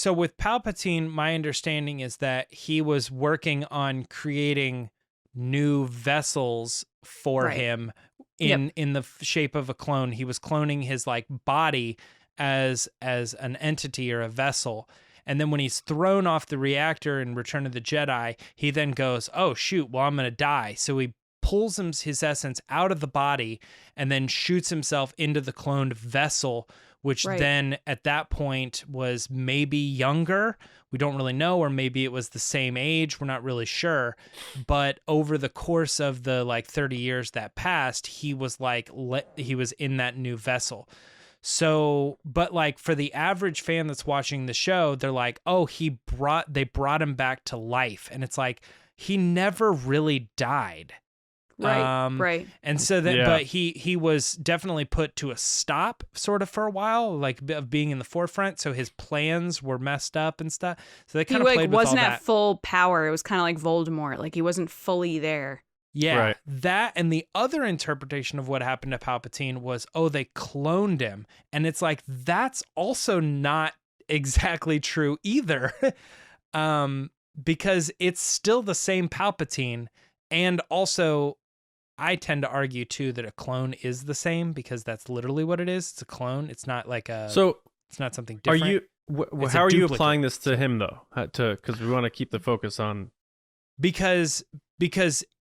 Speaker 3: with Palpatine, my understanding is that he was working on creating new vessels for him in the shape of a clone. He was cloning his like body as an entity or a vessel. And then when he's thrown off the reactor in Return of the Jedi, he then goes, oh shoot, well I'm going to die. So he pulls his essence out of the body and then shoots himself into the cloned vessel, which then at that point was maybe younger. We don't really know, or maybe it was the same age. We're not really sure. But over the course of the like 30 years that passed, he was he was in that new vessel. So, but like for the average fan that's watching the show, they're like, oh, they brought him back to life. And it's like, he never really died.
Speaker 2: Right.
Speaker 3: And so then, but he was definitely put to a stop sort of for a while, like of being in the forefront. So his plans were messed up and stuff. So they kind of played with
Speaker 2: wasn't
Speaker 3: all
Speaker 2: at
Speaker 3: that.
Speaker 2: Full power. It was kind of like Voldemort. Like he wasn't fully there.
Speaker 3: Yeah, that and the other interpretation of what happened to Palpatine was, oh, they cloned him. And it's like, that's also not exactly true either. Because it's still the same Palpatine. And also, I tend to argue too that a clone is the same because that's literally what it is. It's a clone. It's not like it's not something different.
Speaker 1: Are you? How are you applying this to him though? Because we want to keep the focus on.
Speaker 3: Because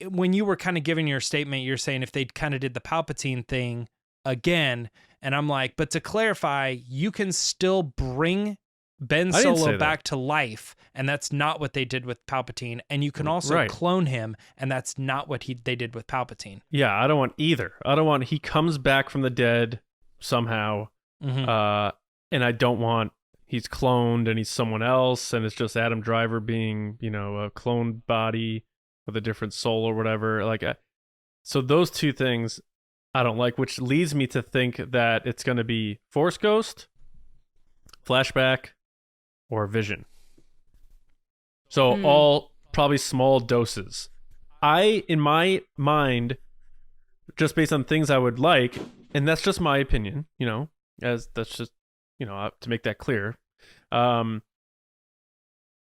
Speaker 3: when you were kind of giving your statement, you're saying if they kind of did the Palpatine thing again, and I'm like, but to clarify, you can still bring Ben Solo back to life, and that's not what they did with Palpatine. And you can also clone him, and that's not what they did with Palpatine.
Speaker 1: Yeah, I don't want either. I don't want he comes back from the dead somehow, and I don't want he's cloned and he's someone else, and it's just Adam Driver being, a cloned body with a different soul or whatever. Like, so those two things I don't like, which leads me to think that it's going to be Force Ghost, flashback, or vision. So all probably small doses. In my mind, just based on things I would like, and that's just my opinion, as that's just, to make that clear.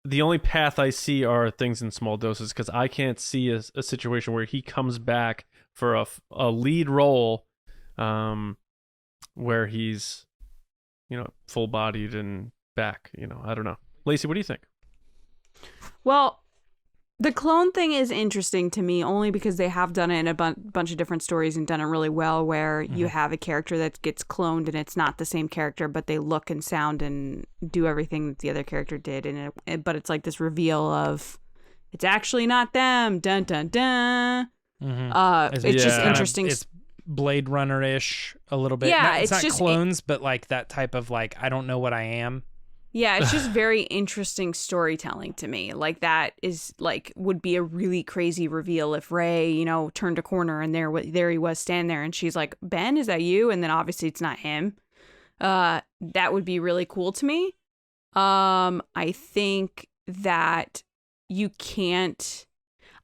Speaker 1: The only path I see are things in small doses, because I can't see a situation where he comes back for a lead role, where he's, full-bodied and back. I don't know. Lacey, what do you think?
Speaker 2: Well, the clone thing is interesting to me only because they have done it in a bunch of different stories and done it really well, where you have a character that gets cloned and it's not the same character, but they look and sound and do everything that the other character did. But it's like this reveal of it's actually not them. Dun, dun, dun. It's just interesting.
Speaker 3: It's Blade Runner-ish a little bit.
Speaker 2: Yeah,
Speaker 3: it's not
Speaker 2: just
Speaker 3: clones, but like that type of like, I don't know what I am.
Speaker 2: Yeah, it's just very interesting storytelling to me. Like that is like would be a really crazy reveal if Rey, turned a corner and there he was standing there and she's like, "Ben, is that you?" And then obviously it's not him. That would be really cool to me. I think that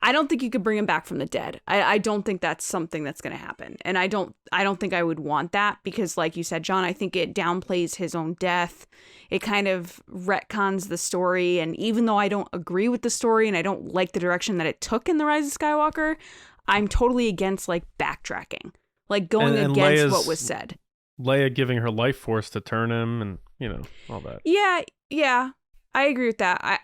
Speaker 2: I don't think you could bring him back from the dead. I don't think that's something that's going to happen. And I don't think I would want that because, like you said, John, I think it downplays his own death. It kind of retcons the story. And even though I don't agree with the story and I don't like the direction that it took in The Rise of Skywalker, I'm totally against like backtracking, like going against what was said.
Speaker 1: Leia giving her life force to turn him, and all that.
Speaker 2: Yeah, I agree with that.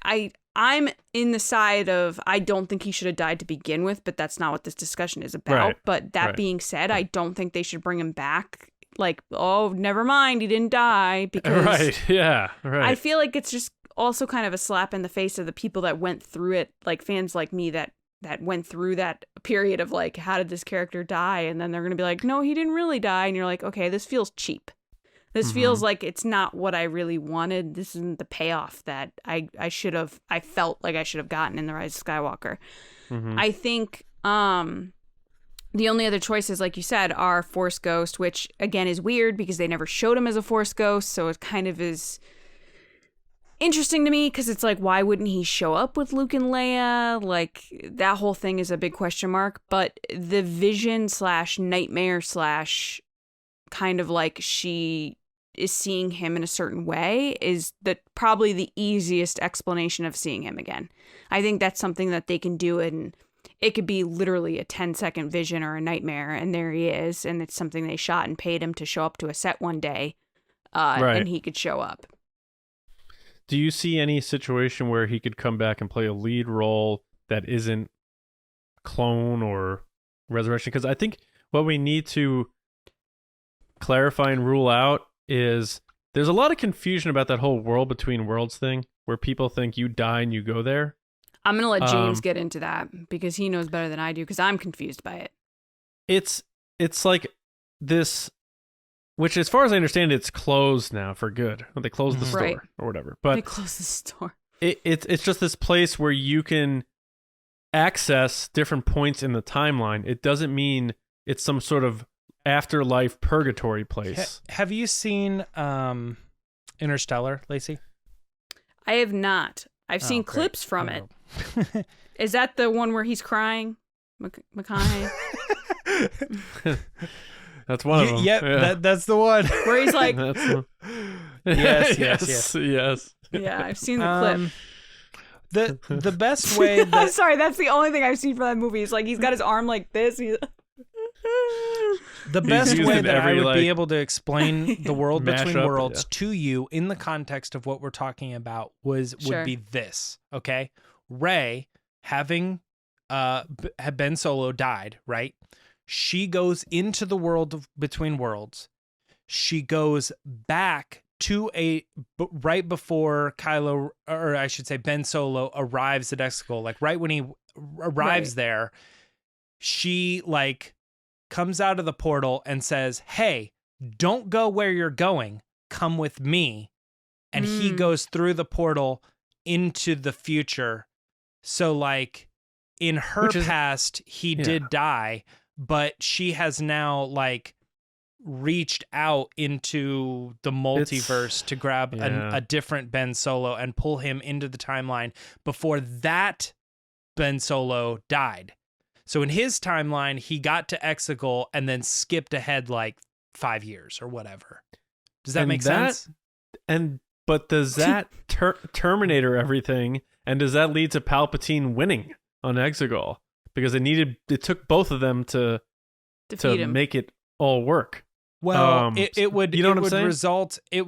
Speaker 2: I'm in the side of I don't think he should have died to begin with, but that's not what this discussion is about.
Speaker 1: Right.
Speaker 2: But that being said, I don't think they should bring him back. Like, oh, never mind, he didn't die, because
Speaker 1: Right. Yeah. Right.
Speaker 2: I feel like it's just also kind of a slap in the face of the people that went through it, like fans like me that went through that period of like, how did this character die? And then they're going to be like, no, he didn't really die. And you're like, okay, this feels cheap. This feels like it's not what I really wanted. This isn't the payoff that I felt like I should have gotten in The Rise of Skywalker. I think the only other choices, like you said, are Force Ghost, which again is weird because they never showed him as a Force Ghost. So it kind of is interesting to me because it's like, why wouldn't he show up with Luke and Leia? Like, that whole thing is a big question mark. But the vision / nightmare / kind of like she is seeing him in a certain way is probably the easiest explanation of seeing him again. I think that's something that they can do, and it could be literally a 10-second vision or a nightmare, and there he is, and it's something they shot and paid him to show up to a set one day, and he could show up.
Speaker 1: Do you see any situation where he could come back and play a lead role that isn't clone or resurrection? Because I think what we need to clarify and rule out is there's a lot of confusion about that whole world between worlds thing, where people think you die and you go there.
Speaker 2: I'm gonna let James get into that because he knows better than I do, because I'm confused by it.
Speaker 1: It's like this, which as far as I understand, it's closed now for good. They closed the store or whatever. But
Speaker 2: they closed the store.
Speaker 1: It's just this place where you can access different points in the timeline. It doesn't mean it's some sort of afterlife purgatory place.
Speaker 3: Have you seen Interstellar, Lacey?
Speaker 2: I have not. I've seen clips from it. Is that the one where he's crying? McConaughey?
Speaker 1: That's one of them.
Speaker 3: Yep,
Speaker 1: yeah.
Speaker 3: That's the one.
Speaker 2: Where he's like...
Speaker 3: Yes.
Speaker 2: Yeah, I've seen the clip.
Speaker 3: The best way that...
Speaker 2: I'm sorry, that's the only thing I've seen from that movie. It's like he's got his arm like this.
Speaker 3: The best way that I would
Speaker 1: like,
Speaker 3: be able to explain the world between
Speaker 1: up,
Speaker 3: worlds to you in the context of what we're talking about would be this, okay? Rey, having Ben Solo died, right? She goes into the world between worlds. She goes back to right before Kylo, or I should say Ben Solo arrives at Exegol, like right when he arrives there, she like comes out of the portal and says, hey, don't go where you're going. Come with me. And he goes through the portal into the future. So like in her past, he did die, but she has now like reached out into the multiverse to grab a different Ben Solo and pull him into the timeline before that Ben Solo died. So in his timeline, he got to Exegol and then skipped ahead like 5 years or whatever. Does that make sense?
Speaker 1: But does that Terminator everything? And does that lead to Palpatine winning on Exegol? Because it took both of them to make it all work.
Speaker 3: Well, it would result in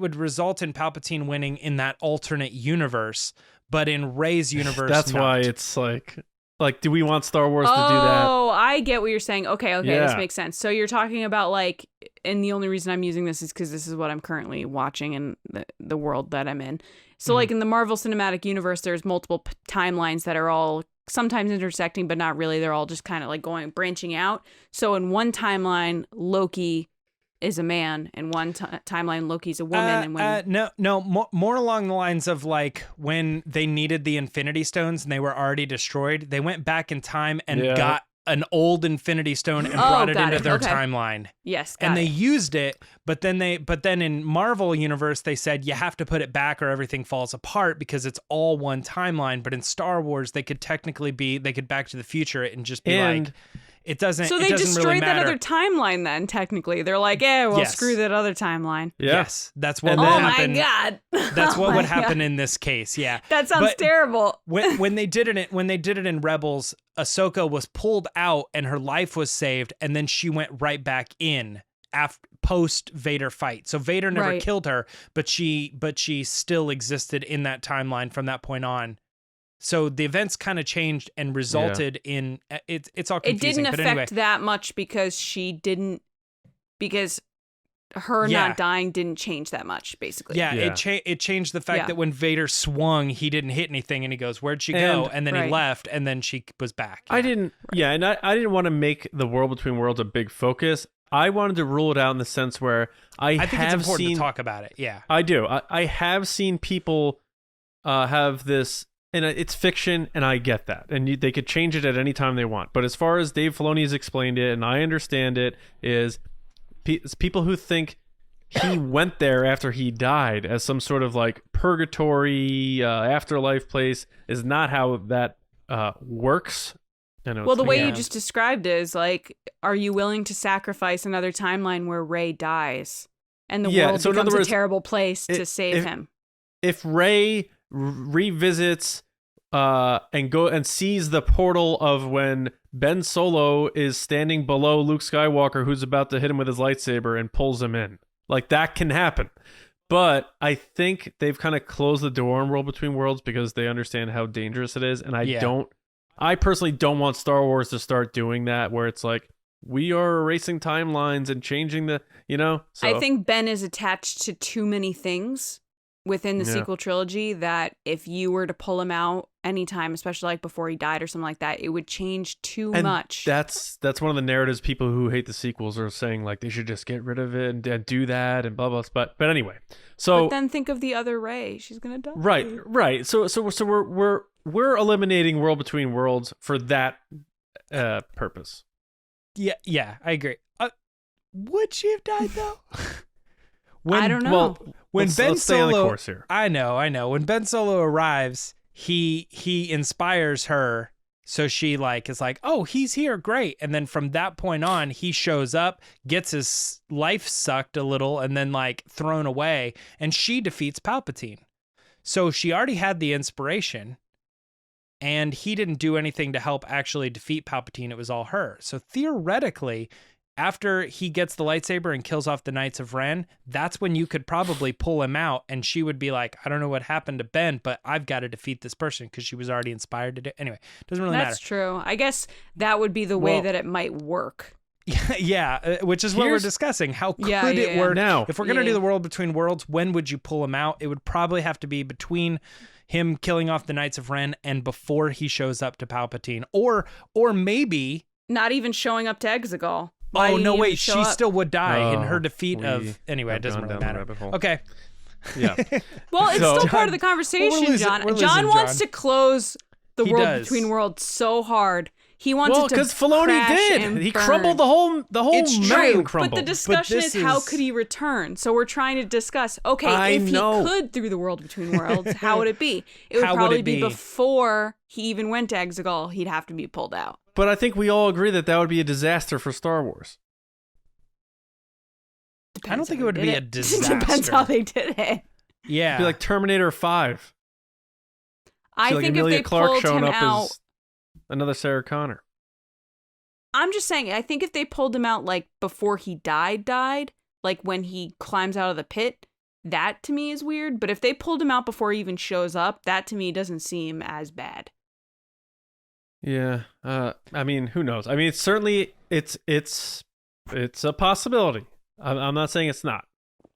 Speaker 3: Palpatine winning in that alternate universe, but in Rey's universe,
Speaker 1: that's
Speaker 3: not.
Speaker 1: why it's like, do we want Star Wars to do that?
Speaker 2: Oh, I get what you're saying. Okay, this makes sense. So you're talking about like, and the only reason I'm using this is because this is what I'm currently watching in the world that I'm in. So like in the Marvel Cinematic Universe, there's multiple timelines that are all sometimes intersecting, but not really. They're all just kind of like branching out. So in one timeline, Loki is a man, and one timeline Loki's a woman. And
Speaker 3: more along the lines of like when they needed the Infinity Stones and they were already destroyed, they went back in time and got an old Infinity Stone and brought it into their timeline.
Speaker 2: Yes,
Speaker 3: they used it, but then in Marvel Universe they said you have to put it back or everything falls apart because it's all one timeline. But in Star Wars they could Back to the Future it and just be like. It doesn't.
Speaker 2: So they destroyed
Speaker 3: really
Speaker 2: that other timeline. Then technically, they're like, screw that other timeline.
Speaker 1: Yeah.
Speaker 3: Yes, that's what. would happen.
Speaker 2: My god,
Speaker 3: that's what would happen in this case. Yeah,
Speaker 2: that sounds terrible.
Speaker 3: when they did it in Rebels, Ahsoka was pulled out and her life was saved, and then she went right back in post Vader fight. So Vader never
Speaker 2: Right.
Speaker 3: killed her, but she still existed in that timeline from that point on. So the events kind of changed and resulted in it's all
Speaker 2: It
Speaker 3: confusing.
Speaker 2: didn't
Speaker 3: but
Speaker 2: affect
Speaker 3: anyway,
Speaker 2: that much because her
Speaker 3: Yeah.
Speaker 2: not dying didn't change that much, basically.
Speaker 3: yeah,
Speaker 1: Yeah.
Speaker 3: it changed the fact
Speaker 2: Yeah.
Speaker 3: that when Vader swung, he didn't hit anything, and he goes, "Where'd she go?"
Speaker 1: And-
Speaker 3: And then
Speaker 2: Right.
Speaker 3: he left, and then she was back.
Speaker 1: I didn't. Yeah, and I didn't want to make the World Between Worlds a big focus. I wanted to rule it out in the sense where
Speaker 3: I think it's
Speaker 1: have
Speaker 3: important
Speaker 1: seen,
Speaker 3: to talk about it. Yeah.
Speaker 1: I do. I have seen people have this, and it's fiction, and I get that, and they could change it at any time they want. But as far as Dave Filoni has explained it, and I understand it, is it's people who think he went there after he died as some sort of like purgatory afterlife place is not how that works. I know
Speaker 2: Well,
Speaker 1: it's
Speaker 2: the way
Speaker 1: me.
Speaker 2: you just described it is like, are you willing to sacrifice another timeline where Rey dies and the
Speaker 1: Yeah,
Speaker 2: world
Speaker 1: so in
Speaker 2: becomes
Speaker 1: other words,
Speaker 2: a terrible place to
Speaker 1: if-
Speaker 2: save him?
Speaker 1: If Rey revisits and sees the portal of when Ben Solo is standing below Luke Skywalker, who's about to hit him with his lightsaber, and pulls him in, like that can happen. But I think they've kind of closed the door on World Between Worlds because they understand how dangerous it is, and I personally don't want Star Wars to start doing that, where it's like we are erasing timelines and changing the, So
Speaker 2: I think Ben is attached to too many things within the
Speaker 1: Yeah.
Speaker 2: sequel trilogy that if you were to pull him out anytime, especially like before he died or something like that, it would change too
Speaker 1: and
Speaker 2: much.
Speaker 1: That's one of the narratives people who hate the sequels are saying, like they should just get rid of it and do that and blah blah. But anyway, so
Speaker 2: But then think of the other Rey. She's gonna die.
Speaker 1: right. So we're eliminating World Between Worlds for that purpose.
Speaker 3: Yeah, I agree. Would she have died though?
Speaker 2: I don't know.
Speaker 1: Well,
Speaker 3: When Ben
Speaker 1: let's stay on the
Speaker 3: Solo,
Speaker 1: course here.
Speaker 3: I know. When Ben Solo arrives, he inspires her, so she is like, oh, he's here, great. And then from that point on, he shows up, gets his life sucked a little, and then thrown away, and she defeats Palpatine. So she already had the inspiration, and he didn't do anything to help actually defeat Palpatine. It was all her. So theoretically, after he gets the lightsaber and kills off the Knights of Ren, that's when you could probably pull him out, and she would be like, I don't know what happened to Ben, but I've got to defeat this person, because she was already inspired to do it. Anyway, doesn't really
Speaker 2: That's
Speaker 3: matter.
Speaker 2: true. I guess that would be the way
Speaker 3: Well-
Speaker 2: that it might work.
Speaker 3: Yeah, which is what we're
Speaker 1: Here's-
Speaker 3: discussing. How could
Speaker 2: Yeah,
Speaker 3: it
Speaker 2: yeah.
Speaker 3: work?
Speaker 1: Now-
Speaker 3: If we're going to
Speaker 2: Yeah.
Speaker 3: do the World Between Worlds, when would you pull him out? It would probably have to be between him killing off the Knights of Ren and before he shows up to Palpatine. Or maybe...
Speaker 2: Not even showing up to Exegol. Why
Speaker 3: Oh,
Speaker 2: didn't
Speaker 3: no,
Speaker 2: he
Speaker 3: wait.
Speaker 2: even show
Speaker 3: She
Speaker 2: up?
Speaker 3: still would die in her
Speaker 1: Oh,
Speaker 3: defeat
Speaker 1: we
Speaker 3: of... Anyway, it
Speaker 1: have
Speaker 3: doesn't
Speaker 1: gone
Speaker 3: really
Speaker 1: down the
Speaker 3: matter.
Speaker 1: rabbit hole.
Speaker 3: Okay.
Speaker 1: Yeah.
Speaker 2: Well, it's
Speaker 1: So-
Speaker 2: still part of the conversation,
Speaker 3: losing-
Speaker 2: John.
Speaker 3: we're losing
Speaker 2: John wants
Speaker 3: John.
Speaker 2: to close the
Speaker 3: He
Speaker 2: World
Speaker 3: does.
Speaker 2: Between Worlds so hard. He wants
Speaker 1: Well,
Speaker 2: it to
Speaker 1: because Filoni
Speaker 2: crash
Speaker 1: did.
Speaker 2: and
Speaker 1: He
Speaker 2: burn.
Speaker 1: crumbled the whole
Speaker 3: It's
Speaker 1: mountain
Speaker 3: true,
Speaker 1: crumbled.
Speaker 2: But the discussion
Speaker 3: this
Speaker 2: is how
Speaker 3: is-
Speaker 2: could he return? So we're trying to discuss, okay,
Speaker 1: I
Speaker 2: if
Speaker 1: know.
Speaker 2: he could through the World Between Worlds, how would it be? It would
Speaker 3: How would
Speaker 2: probably
Speaker 3: it
Speaker 2: be
Speaker 3: be?
Speaker 2: before he even went to Exegol, he'd have to be pulled out.
Speaker 1: But I think we all agree that would be a disaster for Star Wars.
Speaker 2: Depends
Speaker 3: I don't think
Speaker 2: how
Speaker 3: it would
Speaker 2: they
Speaker 3: be
Speaker 2: did
Speaker 3: a
Speaker 2: it.
Speaker 3: disaster.
Speaker 2: Depends how they did it.
Speaker 3: Yeah.
Speaker 1: It'd be like Terminator 5.
Speaker 2: I
Speaker 1: like
Speaker 2: think if
Speaker 1: Emilia
Speaker 2: they
Speaker 1: Clarke
Speaker 2: pulled
Speaker 1: showing
Speaker 2: him
Speaker 1: up
Speaker 2: out,
Speaker 1: as another Sarah Connor.
Speaker 2: I'm just saying, I think if they pulled him out before he died, like when he climbs out of the pit, that to me is weird. But if they pulled him out before he even shows up, that to me doesn't seem as bad.
Speaker 1: Yeah. I mean, who knows? I mean, it's certainly it's a possibility. I'm not saying it's not.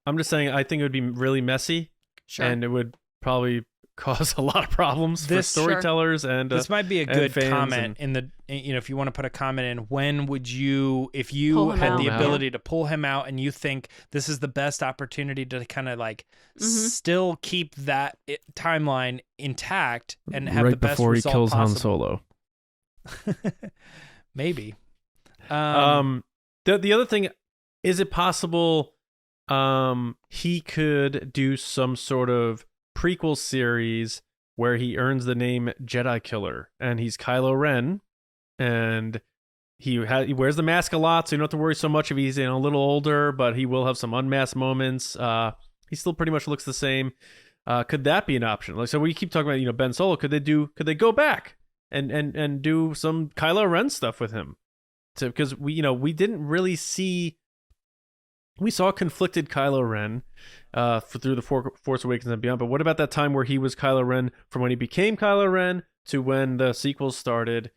Speaker 1: I'm just saying I think it would be really messy,
Speaker 2: Sure.
Speaker 1: and it would probably cause a lot of problems for
Speaker 3: This-
Speaker 1: storytellers and
Speaker 3: this might be a
Speaker 1: and
Speaker 3: good
Speaker 1: fans
Speaker 3: comment in the, if you want to put a comment in, when would you, if you
Speaker 2: Pull him
Speaker 3: had
Speaker 2: out.
Speaker 3: the
Speaker 1: Pull him
Speaker 3: ability to pull him out and you think this is the best opportunity to kind of still keep that timeline intact and have the best result possible.
Speaker 1: Solo.
Speaker 3: Maybe.
Speaker 1: The other thing, is it possible he could do some sort of prequel series where he earns the name Jedi Killer and he's Kylo Ren and he wears the mask a lot, so you don't have to worry so much if he's a little older, but he will have some unmasked moments. He still pretty much looks the same. Could that be an option? Like, so we keep talking about Ben Solo. Could they go back and do some Kylo Ren stuff with him? Because we didn't really see we saw conflicted Kylo Ren through the Force Awakens and beyond. But what about that time where he was Kylo Ren from when he became Kylo Ren to when the sequels started?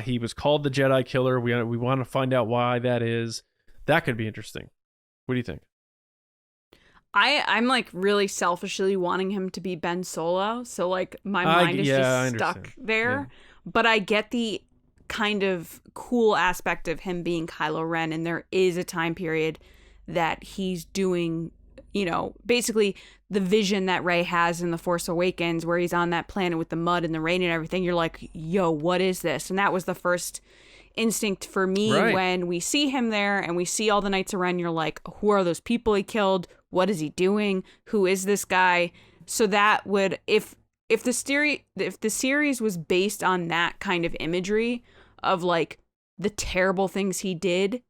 Speaker 1: He was called the Jedi Killer. We want to find out why that is. That could be interesting. What do you think?
Speaker 2: I'm like really selfishly wanting him to be Ben Solo, so like my mind is just stuck there. Yeah. But I get the kind of cool aspect of him being Kylo Ren, and there is a time period that he's doing, you know, basically the vision that Rey has in The Force Awakens, where he's on that planet with the mud and the rain and everything. You're like, yo, what is this? And that was the first instinct for me when we see him there and we see all the Knights of Ren. You're like, who are those people he killed? What is he doing? Who is this guy? So that would, if the series was based on that kind of imagery of like the terrible things he did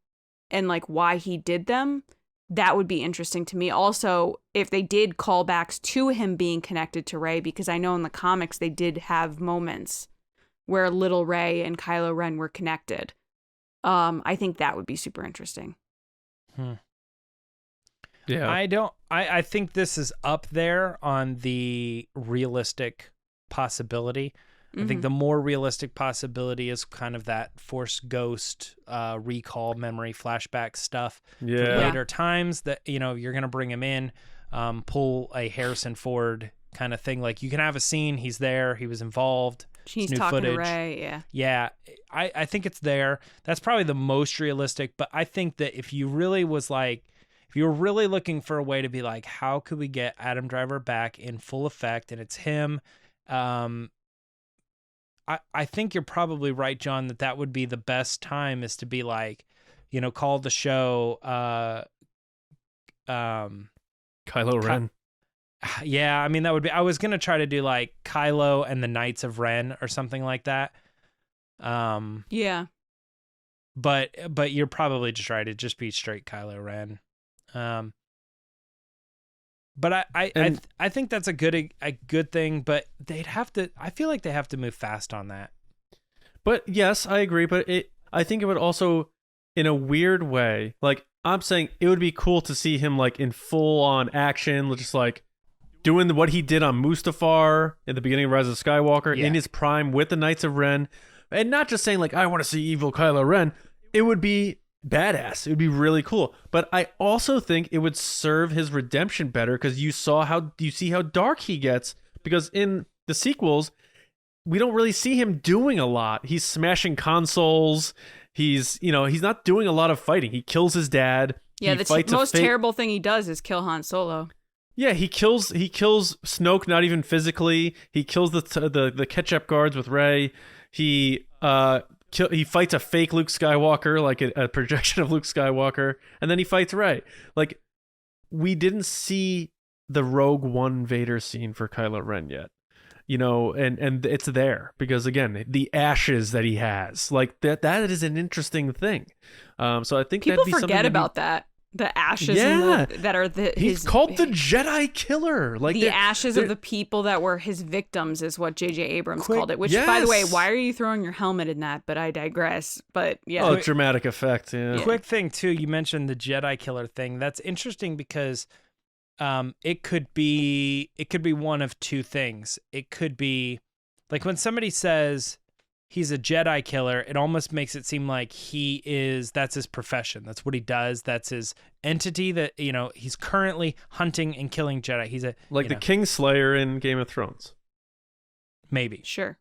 Speaker 2: and like why he did them, that would be interesting to me. Also, if they did callbacks to him being connected to Rey, because I know in the comics they did have moments where little Rey and Kylo Ren were connected. I think that would be super interesting.
Speaker 1: Yeah.
Speaker 3: I think this is up there on the realistic possibility. I think the more realistic possibility is kind of that Force Ghost recall memory flashback stuff for later times that, you know, you're going to bring him in, pull a Harrison Ford kind of thing. Like you can have a scene, he's there, he was involved.
Speaker 2: He's
Speaker 3: new
Speaker 2: talking
Speaker 3: footage.
Speaker 2: to Rey, yeah.
Speaker 3: Yeah, I think it's there. That's probably the most realistic, but I think that if you really were really looking for a way to be like, how could we get Adam Driver back in full effect, and it's him, I think you're probably right, John, that would be the best time is to be like, you know, call the show
Speaker 1: Kylo Ren.
Speaker 3: Yeah, I mean, that would be, I was going to try to do like Kylo and the Knights of Ren or something like that.
Speaker 2: Yeah.
Speaker 3: But you're probably just right. It'd just be straight Kylo Ren. But I think that's a good thing, but I feel like they have to move fast on that.
Speaker 1: But yes, I agree. But I think it would also, in a weird way, like I'm saying, it would be cool to see him like in full on action, just like doing what he did on Mustafar in the beginning of Rise of Skywalker in his prime with the Knights of Ren, and not just saying like I want to see evil Kylo Ren. It would be badass. It would be really cool. But I also think it would serve his redemption better because you see how dark he gets, because in the sequels we don't really see him doing a lot. He's smashing consoles. He's not doing a lot of fighting. He kills his dad.
Speaker 2: Yeah, the most terrible thing he does is kill Han Solo.
Speaker 1: Yeah, he kills Snoke, not even physically. He kills the ketchup guards with Rey. He fights a fake Luke Skywalker, like a projection of Luke Skywalker, and then he fights Rey. Like, we didn't see the Rogue One Vader scene for Kylo Ren yet, you know, and it's there because, again, the ashes that he has, like that is an interesting thing. So I think
Speaker 2: people
Speaker 1: that'd be
Speaker 2: forget about that. The ashes that are
Speaker 1: he's called the Jedi Killer. Like
Speaker 2: the ashes of the people that were his victims is what J.J. Abrams called it. Which, by the way, why are you throwing your helmet in that? But I digress. But yeah.
Speaker 1: Oh, dramatic effect. Yeah.
Speaker 3: Quick thing too. You mentioned the Jedi Killer thing. That's interesting because it could be one of two things. It could be like when somebody says he's a Jedi killer, it almost makes it seem like that's his profession. That's what he does. That's his entity that, you know, he's currently hunting and killing Jedi. He's the
Speaker 1: Kingslayer in Game of Thrones.
Speaker 3: Maybe.
Speaker 2: Sure.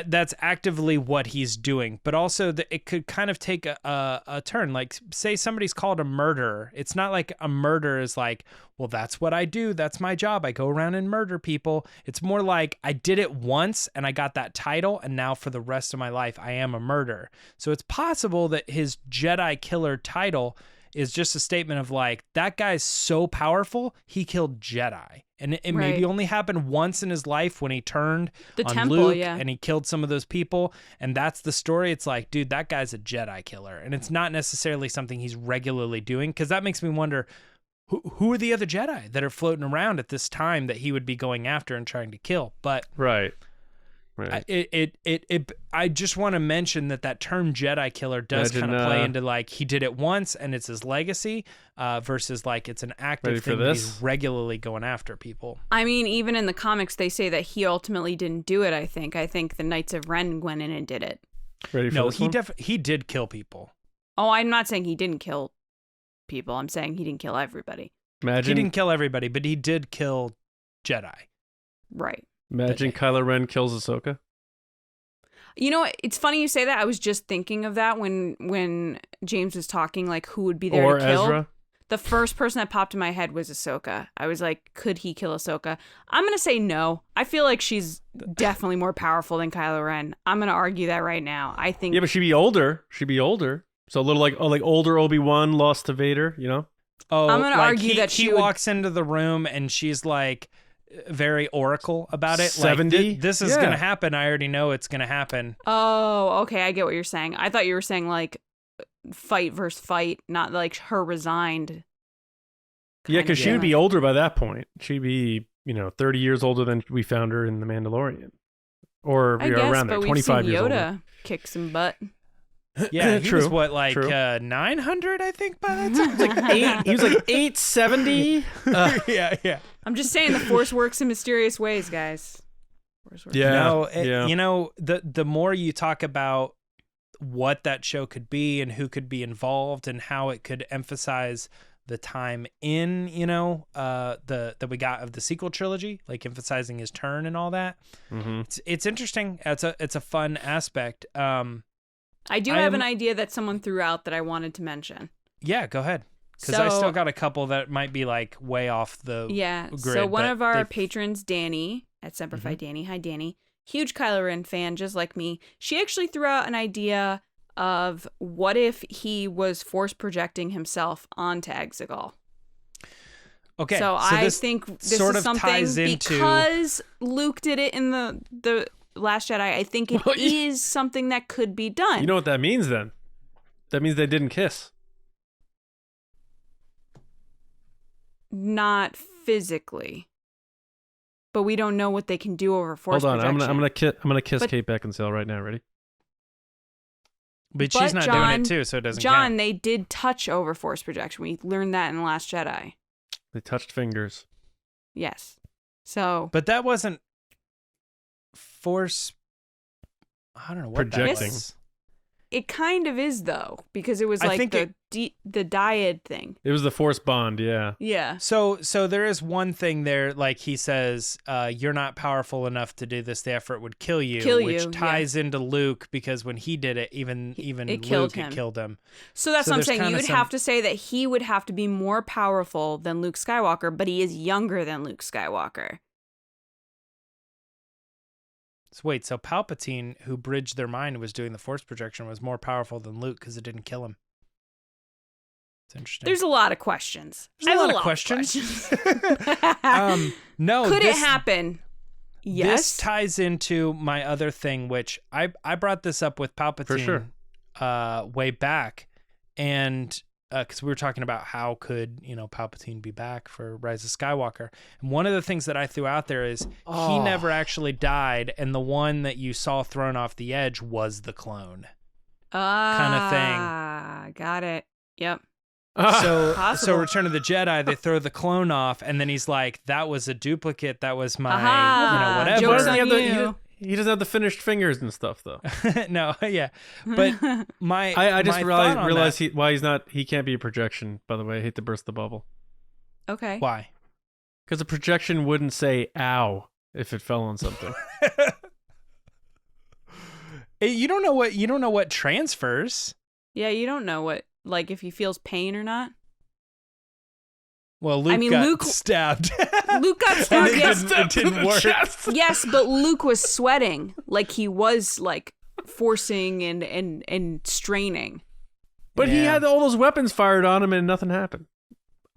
Speaker 3: That's actively what he's doing, but also it could kind of take a turn. Like, say somebody's called a murderer. It's not like a murder is like, well, that's what I do. That's my job. I go around and murder people. It's more like I did it once and I got that title, and now for the rest of my life, I am a murderer. So it's possible that his Jedi killer title is just a statement of like, that guy's so powerful, he killed Jedi. And it maybe only happened once in his life when he turned on
Speaker 2: temple,
Speaker 3: Luke and he killed some of those people. And that's the story. It's like, dude, that guy's a Jedi killer. And it's not necessarily something he's regularly doing, because that makes me wonder, who are the other Jedi that are floating around at this time that he would be going after and trying to kill? But
Speaker 1: Right. Right.
Speaker 3: I just want to mention that term Jedi killer does kind of play into like he did it once and it's his legacy versus like it's an active thing that he's regularly going after people.
Speaker 2: I mean, even in the comics, they say that he ultimately didn't do it. I think the Knights of Ren went in and did it.
Speaker 1: Ready for
Speaker 3: no,
Speaker 1: this
Speaker 3: he did kill people.
Speaker 2: Oh, I'm not saying he didn't kill people. I'm saying he didn't kill everybody.
Speaker 3: He didn't kill everybody, but he did kill Jedi.
Speaker 2: Right.
Speaker 1: Imagine Kylo Ren kills Ahsoka.
Speaker 2: You know, it's funny you say that. I was just thinking of that when James was talking, like who would be there
Speaker 1: or
Speaker 2: to kill.
Speaker 1: Ezra.
Speaker 2: The first person that popped in my head was Ahsoka. I was like, could he kill Ahsoka? I'm going to say no. I feel like she's definitely more powerful than Kylo Ren. I'm going to argue that right now. I think.
Speaker 1: Yeah, but she'd be older. So a little like older Obi-Wan lost to Vader, you know?
Speaker 2: Oh, I'm going to argue that
Speaker 3: he walks into the room and she's like very oracle about it.
Speaker 1: 70?
Speaker 3: Like, this is going to happen. I already know it's going to happen.
Speaker 2: Oh, okay. I get what you're saying. I thought you were saying like fight versus fight, not like her resigned.
Speaker 1: Yeah, because she would be older by that point. She'd be, 30 years older than we found her in The Mandalorian. Or
Speaker 2: I guess,
Speaker 1: around there, 25 years older.
Speaker 2: Yoda kick some butt.
Speaker 3: Yeah, he was what, like 900, I think, by that time?
Speaker 1: He was like 870.
Speaker 3: Yeah.
Speaker 2: I'm just saying the Force works in mysterious ways, guys.
Speaker 3: You know, the more you talk about what that show could be and who could be involved and how it could emphasize the time in, that we got of the sequel trilogy, like emphasizing his turn and all that.
Speaker 1: Mm-hmm.
Speaker 3: It's interesting. It's a fun aspect.
Speaker 2: I do have an idea that someone threw out that I wanted to mention.
Speaker 3: Yeah, go ahead. Because I still got a couple that might be like way off the grid.
Speaker 2: So one of our patrons, Danny, at Semperfi Danny, hi Danny, huge Kylo Ren fan, just like me. She actually threw out an idea of what if he was force projecting himself onto Exegol.
Speaker 3: Okay,
Speaker 2: so I think this
Speaker 3: sort
Speaker 2: is
Speaker 3: of ties
Speaker 2: something
Speaker 3: into...
Speaker 2: because Luke did it in the Last Jedi. I think it is something that could be done.
Speaker 1: You know what that means then? That means they didn't kiss.
Speaker 2: Not physically, but we don't know what they can do over force projection.
Speaker 1: I'm gonna kiss Kate Beckinsale right now. Ready?
Speaker 3: But she's not doing it too, so it doesn't count.
Speaker 2: They did touch over force projection. We learned that in The Last Jedi.
Speaker 1: They touched fingers.
Speaker 2: Yes. So.
Speaker 3: But that wasn't force. I don't know what
Speaker 1: projecting.
Speaker 3: That was.
Speaker 2: It kind of is though, because it was like the dyad thing.
Speaker 1: It was the force bond, yeah.
Speaker 2: Yeah.
Speaker 3: So there is one thing there, like he says, you're not powerful enough to do this. The effort would kill you, which ties into Luke because when he did it, even Luke, it killed him.
Speaker 2: So that's what I'm saying. You would have to say that he would have to be more powerful than Luke Skywalker, but he is younger than Luke Skywalker.
Speaker 3: So wait, so Palpatine, who bridged their mind, was doing the force projection, was more powerful than Luke because it didn't kill him. It's interesting.
Speaker 2: There's a lot of questions.
Speaker 3: There's a lot of questions. No.
Speaker 2: Could it happen? Yes.
Speaker 3: This ties into my other thing, which I brought this up with Palpatine
Speaker 1: for sure.
Speaker 3: Way back. And because we were talking about how could, Palpatine be back for Rise of Skywalker. And one of the things that I threw out there is he never actually died. And the one that you saw thrown off the edge was the clone. Kind of thing.
Speaker 2: Got it. Yep.
Speaker 3: So Return of the Jedi, they throw the clone off, and then he's like, "That was a duplicate. That was my, whatever."
Speaker 2: Joke's on you.
Speaker 1: He doesn't have the finished fingers and stuff, though.
Speaker 3: No, yeah, but
Speaker 1: I just realized he can't be a projection. By the way, I hate to burst the bubble.
Speaker 2: Okay.
Speaker 3: Why?
Speaker 1: Because a projection wouldn't say "ow" if it fell on something.
Speaker 3: You don't know what transfers.
Speaker 2: Yeah, you don't know what. Like if he feels pain or not?
Speaker 3: Well, Luke got stabbed.
Speaker 2: Luke got stabbed.
Speaker 3: It didn't work.
Speaker 2: Yes, but Luke was sweating. Like he was like forcing and straining.
Speaker 1: But he had all those weapons fired on him and nothing happened.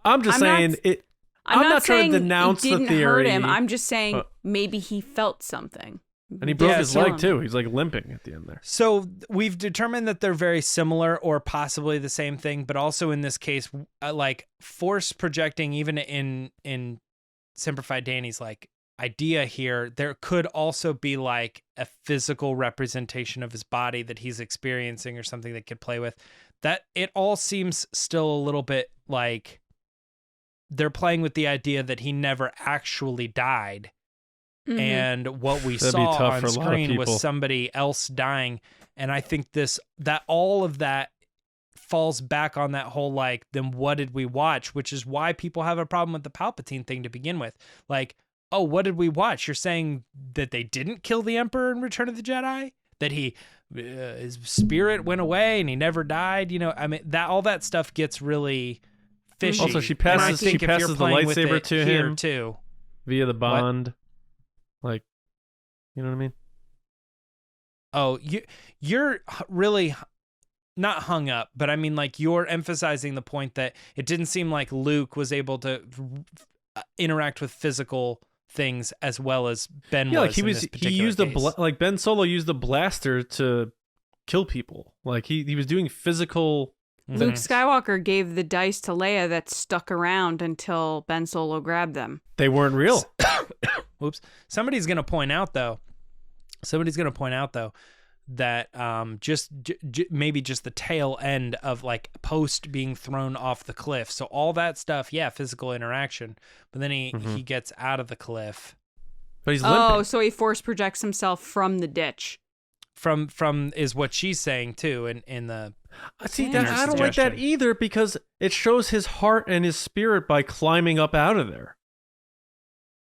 Speaker 1: I'm just saying it. I'm not trying to denounce the theory.
Speaker 2: Hurt him. I'm just saying maybe he felt something.
Speaker 1: And he broke his leg too. He's like limping at the end there.
Speaker 3: So we've determined that they're very similar or possibly the same thing, but also in this case, like force projecting, even in Semper Fi Danny's like idea here. There could also be like a physical representation of his body that he's experiencing or something that could play with. That it all seems still a little bit like they're playing with the idea that he never actually died.
Speaker 2: Mhm.
Speaker 3: And what we
Speaker 1: That'd be
Speaker 3: saw
Speaker 1: tough
Speaker 3: on
Speaker 1: for a lot of
Speaker 3: screen
Speaker 1: people.
Speaker 3: was somebody else dying. And I think that all of that falls back on that whole, like, then what did we watch? Which is why people have a problem with the Palpatine thing to begin with. Like, oh, what did we watch? You're saying that they didn't kill the Emperor in Return of the Jedi? That his spirit went away and he never died? You know, I mean, that all that stuff gets really fishy.
Speaker 1: Also, she
Speaker 3: And I
Speaker 1: passes
Speaker 3: think if you're
Speaker 1: the
Speaker 3: playing with
Speaker 1: lightsaber
Speaker 3: it
Speaker 1: to
Speaker 3: here
Speaker 1: him
Speaker 3: too.
Speaker 1: via the bond. Like, you know what I mean?
Speaker 3: Oh, you're really not hung up, but I mean, like, you're emphasizing the point that it didn't seem like Luke was able to interact with physical things as well as Ben was.
Speaker 1: Yeah, like
Speaker 3: in this
Speaker 1: he
Speaker 3: particular
Speaker 1: used
Speaker 3: case.
Speaker 1: like Ben Solo used the blaster to kill people. Like he was doing physical
Speaker 2: Luke
Speaker 1: things.
Speaker 2: Skywalker gave the dice to Leia that stuck around until Ben Solo grabbed them.
Speaker 1: They weren't real.
Speaker 3: Oops. Somebody's going to point out though that maybe just the tail end of like Post being thrown off the cliff. So all that stuff, yeah, physical interaction. But then he gets out of the cliff.
Speaker 1: But he's limping.
Speaker 2: Oh, so he force projects himself from the ditch.
Speaker 3: From is what she's saying too in the
Speaker 1: See,
Speaker 2: Yeah.
Speaker 1: that I don't like that
Speaker 3: Suggestion.
Speaker 1: either because it shows his heart and his spirit by climbing up out of there.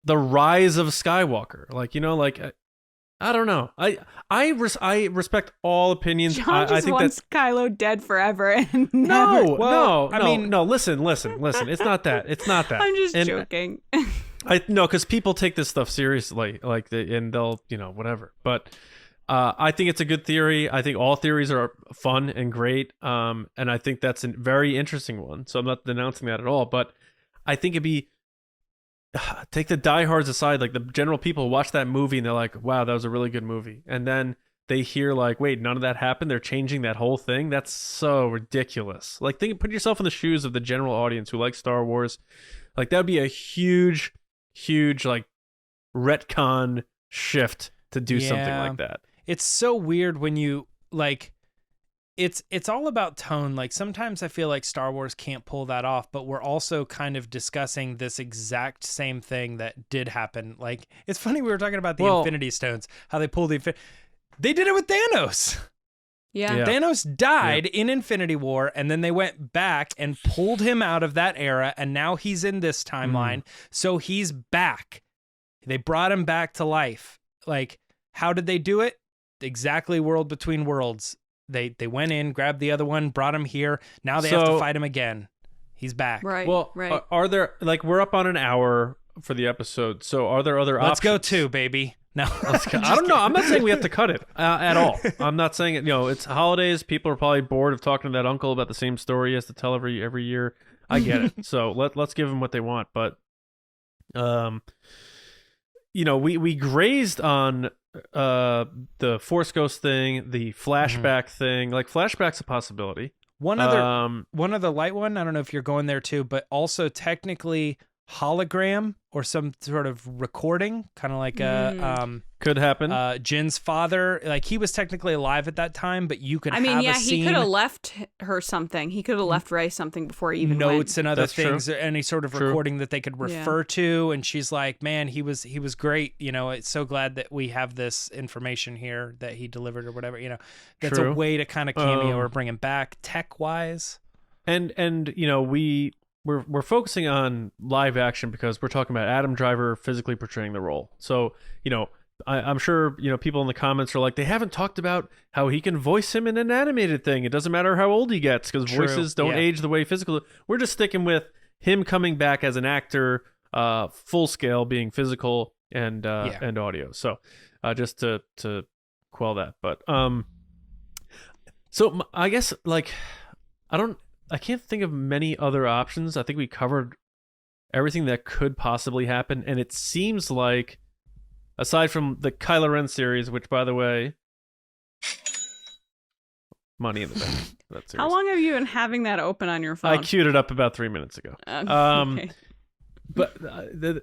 Speaker 1: The rise of Skywalker, like, you know, like I don't know. I respect all opinions.
Speaker 2: John
Speaker 1: I
Speaker 2: just
Speaker 1: think
Speaker 2: wants Kylo dead forever and never.
Speaker 1: no. Listen. It's not that. It's not that.
Speaker 2: I'm just
Speaker 1: And
Speaker 2: joking.
Speaker 1: because people take this stuff seriously, like and they'll, you know, whatever. But I think it's a good theory. I think all theories are fun and great. And I think that's a very interesting one. So I'm not denouncing that at all. But I think it'd be take the diehards aside, like the general people who watch that movie and they're like, wow, that was a really good movie. And then they hear like, wait, none of that happened. They're changing that whole thing. That's so ridiculous. Like put yourself in the shoes of the general audience who likes Star Wars. Like that would be a huge like retcon shift to do something like that.
Speaker 3: It's so weird when you like it's all about tone. Like sometimes I feel like Star Wars can't pull that off, but we're also kind of discussing this exact same thing that did happen. Like it's funny we were talking about the Infinity Stones, how they pulled they did it with Thanos.
Speaker 2: Yeah.
Speaker 3: Thanos died in Infinity War, and then they went back and pulled him out of that era, and now he's in this timeline, so he's back. They brought him back to life. Like, how did they do it? Exactly World Between Worlds. They went in, grabbed the other one, brought him here. Now they have to fight him again. He's back.
Speaker 2: Right.
Speaker 1: Well,
Speaker 2: right.
Speaker 1: Are there, like, we're up on an hour for the episode, so are there other
Speaker 3: Let's
Speaker 1: options?
Speaker 3: go 2, baby. No,
Speaker 1: I don't know. I'm not saying we have to cut it at all. I'm not saying it. You know, it's holidays. People are probably bored of talking to that uncle about the same story he has to tell every year. I get it. So let's give them what they want. But, you know, we grazed on the Force Ghost thing, the flashback thing. Like flashback's a possibility.
Speaker 3: One other light one. I don't know if you're going there too, but also technically hologram or some sort of recording, kind of like
Speaker 1: could happen.
Speaker 3: Jin's father, like he was technically alive at that time, but you could
Speaker 2: I mean,
Speaker 3: have
Speaker 2: yeah,
Speaker 3: a scene,
Speaker 2: he could have left her something. He could have left Rey something before he even
Speaker 3: notes
Speaker 2: went.
Speaker 3: and other
Speaker 1: That's
Speaker 3: things,
Speaker 1: true.
Speaker 3: any sort of
Speaker 1: True.
Speaker 3: recording that they could refer to. And she's like, man, he was great. You know, it's so glad that we have this information here that he delivered or whatever, you know, that's
Speaker 1: True.
Speaker 3: a way to kind of cameo or bring him back tech wise.
Speaker 1: And you know, we're focusing on live action because we're talking about Adam Driver physically portraying the role. So, you know, I'm sure, you know, people in the comments are like, they haven't talked about how he can voice him in an animated thing. It doesn't matter how old he gets because
Speaker 3: True.
Speaker 1: voices don't
Speaker 3: Yeah.
Speaker 1: age the way physical. We're just sticking with him coming back as an actor, full scale, being physical and audio. So just to quell that. But so I guess like I can't think of many other options. I think we covered everything that could possibly happen, and it seems like, aside from the Kylo Ren series, which, by the way, money in the bank. That series.
Speaker 2: How long have you been having that open on your phone?
Speaker 1: I queued it up about 3 minutes ago.
Speaker 2: Okay.
Speaker 1: But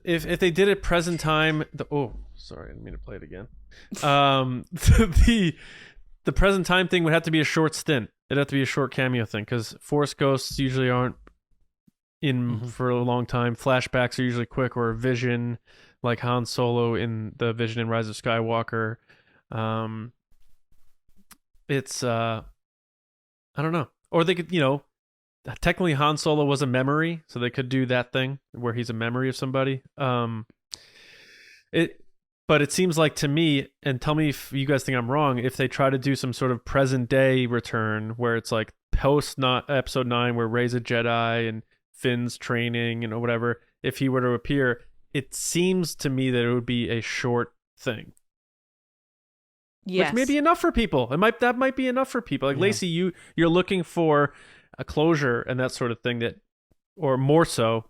Speaker 1: if they did it present time, sorry, I didn't mean to play it again. The present time thing would have to be a short stint. It'd have to be a short cameo thing because Force ghosts usually aren't in for a long time. Flashbacks are usually quick, or Vision, like Han Solo in the Vision in Rise of Skywalker. It's I don't know, or they could, technically Han Solo was a memory, so they could do that thing where he's a memory of somebody. But it seems like to me, and tell me if you guys think I'm wrong, if they try to do some sort of present day return where it's like post episode 9 where Rey's a Jedi and Finn's training and whatever, if he were to appear, it seems to me that it would be a short thing.
Speaker 2: Yes.
Speaker 1: Which may be enough for people. That might be enough for people. Like Lacey, you're looking for a closure and that sort of thing, that, or more so,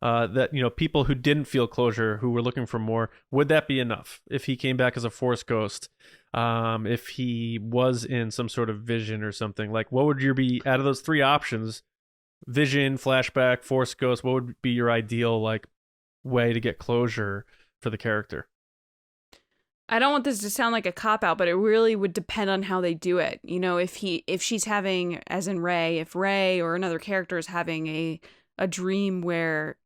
Speaker 1: that people who didn't feel closure, who were looking for more, would that be enough if he came back as a Force ghost, if he was in some sort of vision or something? Like, what would be out of those three options, vision, flashback, Force ghost, what would be your ideal way to get closure for the character?
Speaker 2: I don't want this to sound like a cop-out, but it really would depend on how they do it. If she's having, as in Rey, if Rey or another character is having a dream where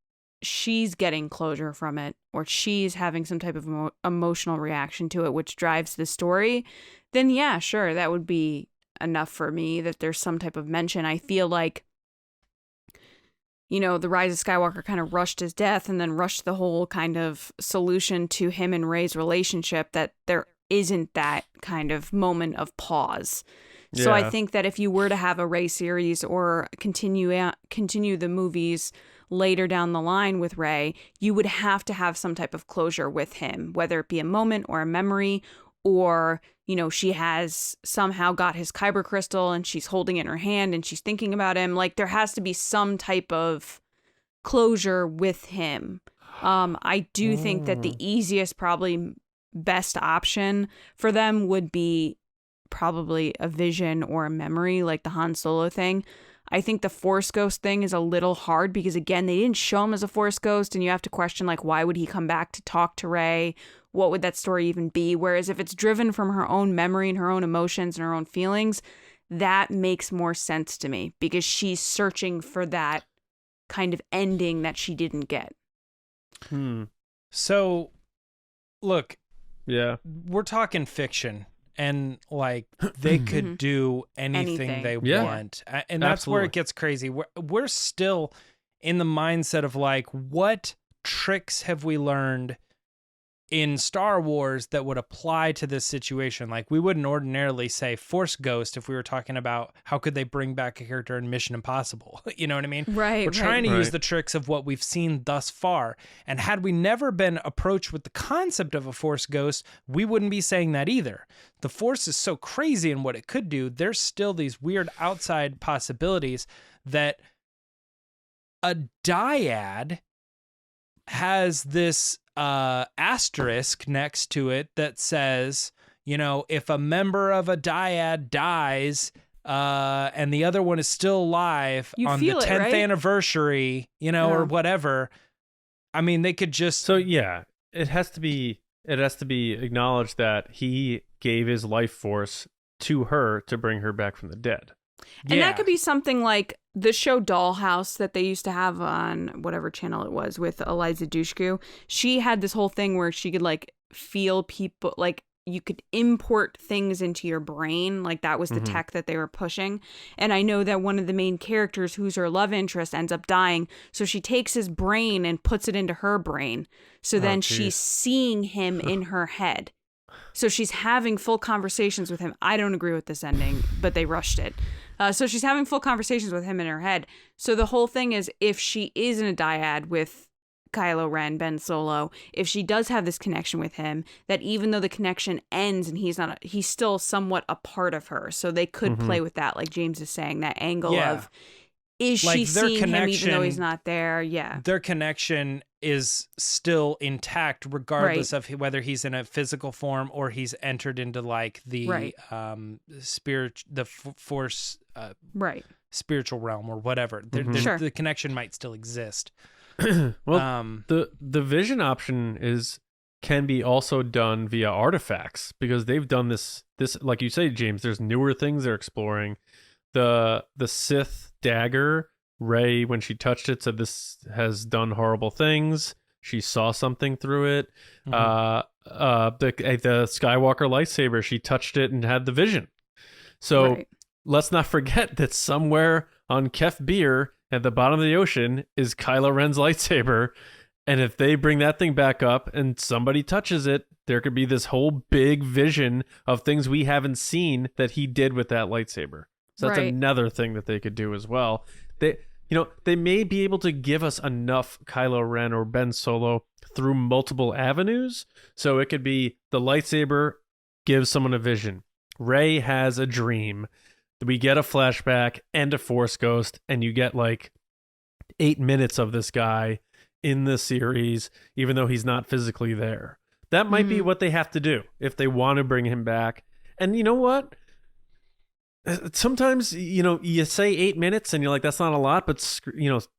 Speaker 2: she's getting closure from it, or she's having some type of emotional reaction to it, which drives the story, then yeah, sure, that would be enough for me, that there's some type of mention. I feel like, the Rise of Skywalker kind of rushed his death and then rushed the whole kind of solution to him and Rey's relationship, that there isn't that kind of moment of pause. Yeah. So I think that if you were to have a Rey series or continue the movies later down the line with Rey, you would have to have some type of closure with him, whether it be a moment or a memory, or she has somehow got his kyber crystal and she's holding it in her hand and she's thinking about him. Like, there has to be some type of closure with him. I do think that the easiest, probably best option for them would be probably a vision or a memory, like the Han Solo thing. I think the Force ghost thing is a little hard because, again, they didn't show him as a Force ghost, and you have to question, like, why would he come back to talk to Rey? What would that story even be? Whereas if it's driven from her own memory and her own emotions and her own feelings, that makes more sense to me, because she's searching for that kind of ending that she didn't get.
Speaker 3: So, look,
Speaker 1: yeah,
Speaker 3: we're talking fiction. And they could do anything they want. And that's where it gets crazy. We're still in the mindset of what tricks have we learned in Star Wars that would apply to this situation? We wouldn't ordinarily say Force ghost if we were talking about how could they bring back a character in Mission Impossible. You know what I mean?
Speaker 2: Right.
Speaker 3: We're trying to use the tricks of what we've seen thus far. And had we never been approached with the concept of a Force ghost, we wouldn't be saying that either. The Force is so crazy in what it could do. There's still these weird outside possibilities that a dyad has this asterisk next to it that says, if a member of a dyad dies and the other one is still alive on the 10th anniversary, or whatever, I mean, they could just...
Speaker 1: So yeah, it has to be acknowledged that he gave his life force to her to bring her back from the dead.
Speaker 2: And that could be something like the show Dollhouse that they used to have on whatever channel it was with Eliza Dushku. She had this whole thing where she could feel people, you could import things into your brain. That was the tech that they were pushing. And I know that one of the main characters, who's her love interest, ends up dying. So she takes his brain and puts it into her brain. So then she's seeing him in her head. So she's having full conversations with him. I don't agree with this ending, but they rushed it. So she's having full conversations with him in her head. So the whole thing is, if she is in a dyad with Kylo Ren, Ben Solo, if she does have this connection with him, that even though the connection ends and he's still somewhat a part of her. So they could play with that, like James is saying, that angle of, is she seeing him even though he's not there? Yeah.
Speaker 3: Their connection is still intact regardless of whether he's in a physical form or he's entered into the spirit, the Force spiritual realm or whatever. The connection might still exist.
Speaker 1: Well, the vision option can be also done via artifacts, because they've done this like you say, James. There's newer things they're exploring. The Sith dagger, Rey, when she touched it, said this has done horrible things. She saw something through it. The Skywalker lightsaber, she touched it and had the vision. So let's not forget that somewhere on Kef Bir at the bottom of the ocean is Kylo Ren's lightsaber. And if they bring that thing back up and somebody touches it, there could be this whole big vision of things we haven't seen that he did with that lightsaber. So that's another thing that they could do as well. They may be able to give us enough Kylo Ren or Ben Solo through multiple avenues. So it could be the lightsaber gives someone a vision. Rey has a dream. We get a flashback and a Force ghost, and you get like 8 minutes of this guy in the series, even though he's not physically there. That might be what they have to do if they want to bring him back. And you know what? Sometimes, you say 8 minutes and you're like, that's not a lot, but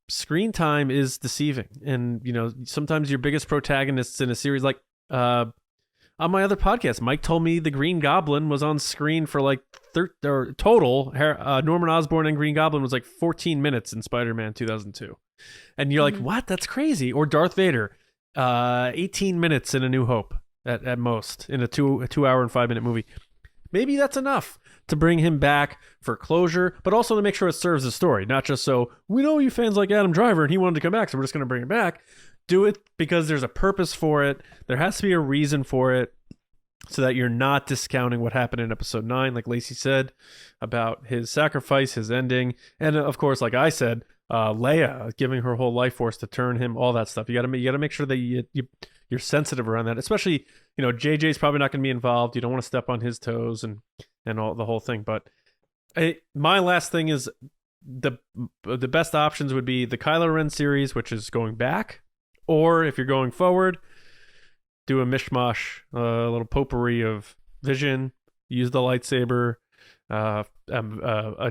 Speaker 1: screen time is deceiving. And, sometimes your biggest protagonists in a series, like, on my other podcast, Mike told me the Green Goblin was on screen for like total. Norman Osborn and Green Goblin was like 14 minutes in Spider-Man 2002. And you're like, what? That's crazy. Or Darth Vader, 18 minutes in A New Hope at most in a 2 hour and 5 minute movie. Maybe that's enough to bring him back for closure, but also to make sure it serves the story, not just so we know you fans like Adam Driver and he wanted to come back, so we're just going to bring him back. Do it because there's a purpose for it. There has to be a reason for it, so that you're not discounting what happened in episode 9, like Lacey said, about his sacrifice, his ending. And of course, like I said, Leia giving her whole life force to turn him, all that stuff. You got to make sure that you're sensitive around that, especially, JJ's probably not going to be involved. You don't want to step on his toes and all the whole thing. But my last thing is the best options would be the Kylo Ren series, which is going back, or if you're going forward, do a mishmash, a little potpourri of vision, use the lightsaber, a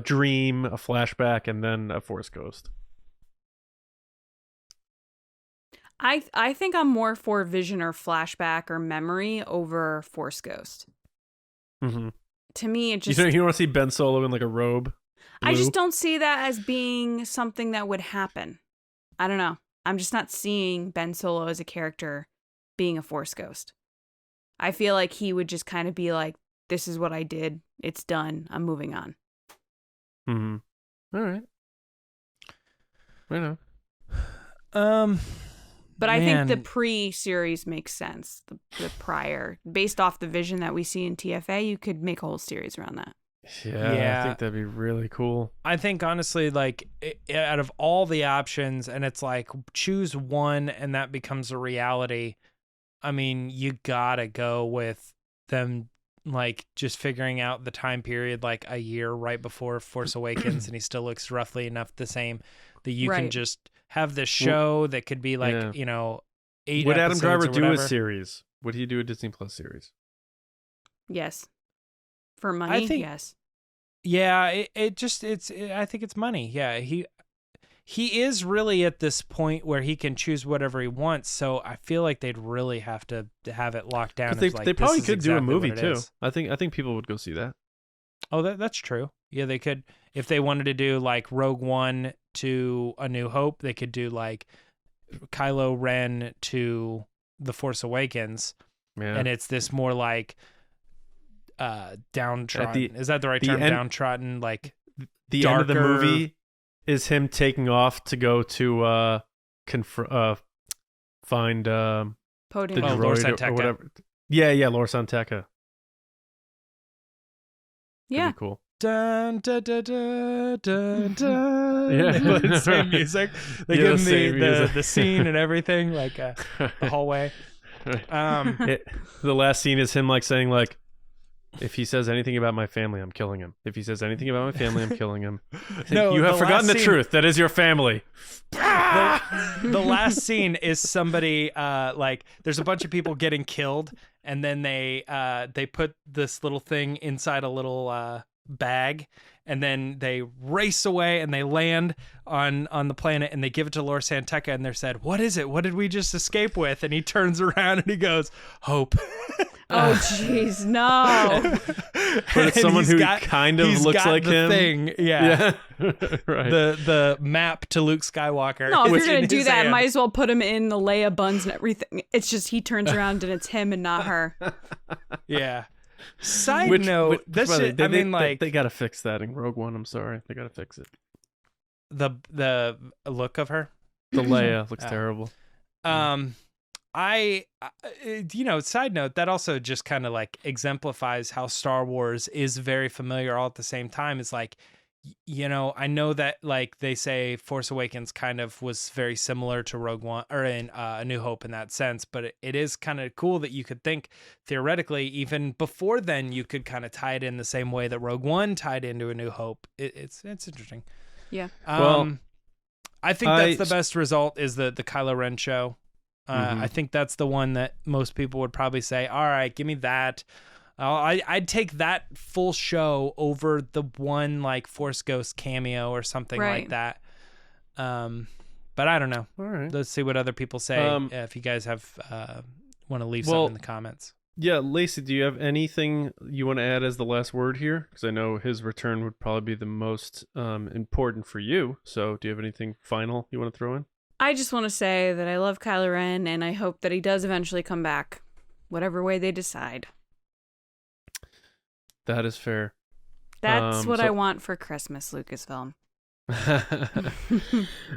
Speaker 1: dream, a flashback, and then a Force ghost.
Speaker 2: I think I'm more for vision or flashback or memory over Force ghost.
Speaker 1: Mm-hmm.
Speaker 2: To me, it just...
Speaker 1: You want to see Ben Solo in like a robe? Blue?
Speaker 2: I just don't see that as being something that would happen. I don't know. I'm just not seeing Ben Solo as a character being a Force ghost. I feel like he would just kind of be like, this is what I did. It's done. I'm moving on.
Speaker 1: Mm-hmm. All right. I know.
Speaker 2: But I think the pre-series makes sense. The prior, based off the vision that we see in TFA, you could make a whole series around that.
Speaker 1: Yeah, I think that'd be really cool.
Speaker 3: I think honestly, like out of all the options, and it's like choose one, and that becomes a reality. I mean, you gotta go with them, like just figuring out the time period, like a year right before Force Awakens, and he still looks roughly enough the same that you can just have this show that could be like 8
Speaker 1: Would Adam
Speaker 3: episodes
Speaker 1: Driver
Speaker 3: or
Speaker 1: do
Speaker 3: whatever.
Speaker 1: a series? Would he do a Disney Plus series?
Speaker 2: Yes. For money, yes.
Speaker 3: Yeah, I think it's money. Yeah, he is really at this point where he can choose whatever he wants. So I feel like they'd really have to have it locked down.
Speaker 1: They probably could do a movie too. I think people would go see that.
Speaker 3: Oh, that's true. Yeah, they could. If they wanted to do like Rogue One to A New Hope, they could do like Kylo Ren to The Force Awakens. Yeah. And it's this more like downtrodden. Is that the right term? Downtrodden, like
Speaker 1: the
Speaker 3: darker...
Speaker 1: end of the movie is him taking off to go to find the droid or whatever. Yeah, Lor San Tekka.
Speaker 2: Yeah.
Speaker 1: That'd be cool.
Speaker 3: Dun, dun, dun, dun, dun, dun. Yeah, same music. They give him the scene and everything, like the hallway.
Speaker 1: The last scene is him like saying like, if he says anything about my family, I'm killing him. If he says anything about my family, I'm killing him. No, you have forgotten the truth. That is your family.
Speaker 3: The last scene is somebody like there's a bunch of people getting killed, and then they put this little thing inside a little bag, and then they race away and they land on the planet and they give it to Lord Santeca and they're said, "What is it? What did we just escape with?" And he turns around and he goes, "Hope."
Speaker 2: Oh, jeez, no.
Speaker 1: But it's someone who kind of looks like him.
Speaker 3: Thing. Yeah.
Speaker 1: Right.
Speaker 3: The map to Luke Skywalker.
Speaker 2: No, if you're going to do that,
Speaker 3: hand.
Speaker 2: might as well put him in the Leia buns and everything. It's just he turns around and it's him and not her.
Speaker 3: Yeah. Side note, this shit,
Speaker 1: they got to fix that in Rogue One. I'm sorry. They got to fix it.
Speaker 3: The look of her.
Speaker 1: The Leia looks terrible.
Speaker 3: Side note, that also just kind of like exemplifies how Star Wars is very familiar all at the same time. It's like, I know that like they say Force Awakens kind of was very similar to Rogue One or in A New Hope in that sense, but it is kind of cool that you could think theoretically even before then you could kind of tie it in the same way that Rogue One tied into A New Hope. It's interesting.
Speaker 2: Yeah.
Speaker 3: I think that's the best result is the Kylo Ren show. I think that's the one that most people would probably say, all right, give me that. I'd take that full show over the one like Force Ghost cameo or something like that. But I don't know. All right. Let's see what other people say. If you guys have want to leave something in the comments.
Speaker 1: Yeah, Lacey, do you have anything you want to add as the last word here? Because I know his return would probably be the most important for you. So do you have anything final you want to throw in?
Speaker 2: I just want to say that I love Kylo Ren, and I hope that he does eventually come back, whatever way they decide.
Speaker 1: That is fair.
Speaker 2: That's what I want for Christmas, Lucasfilm.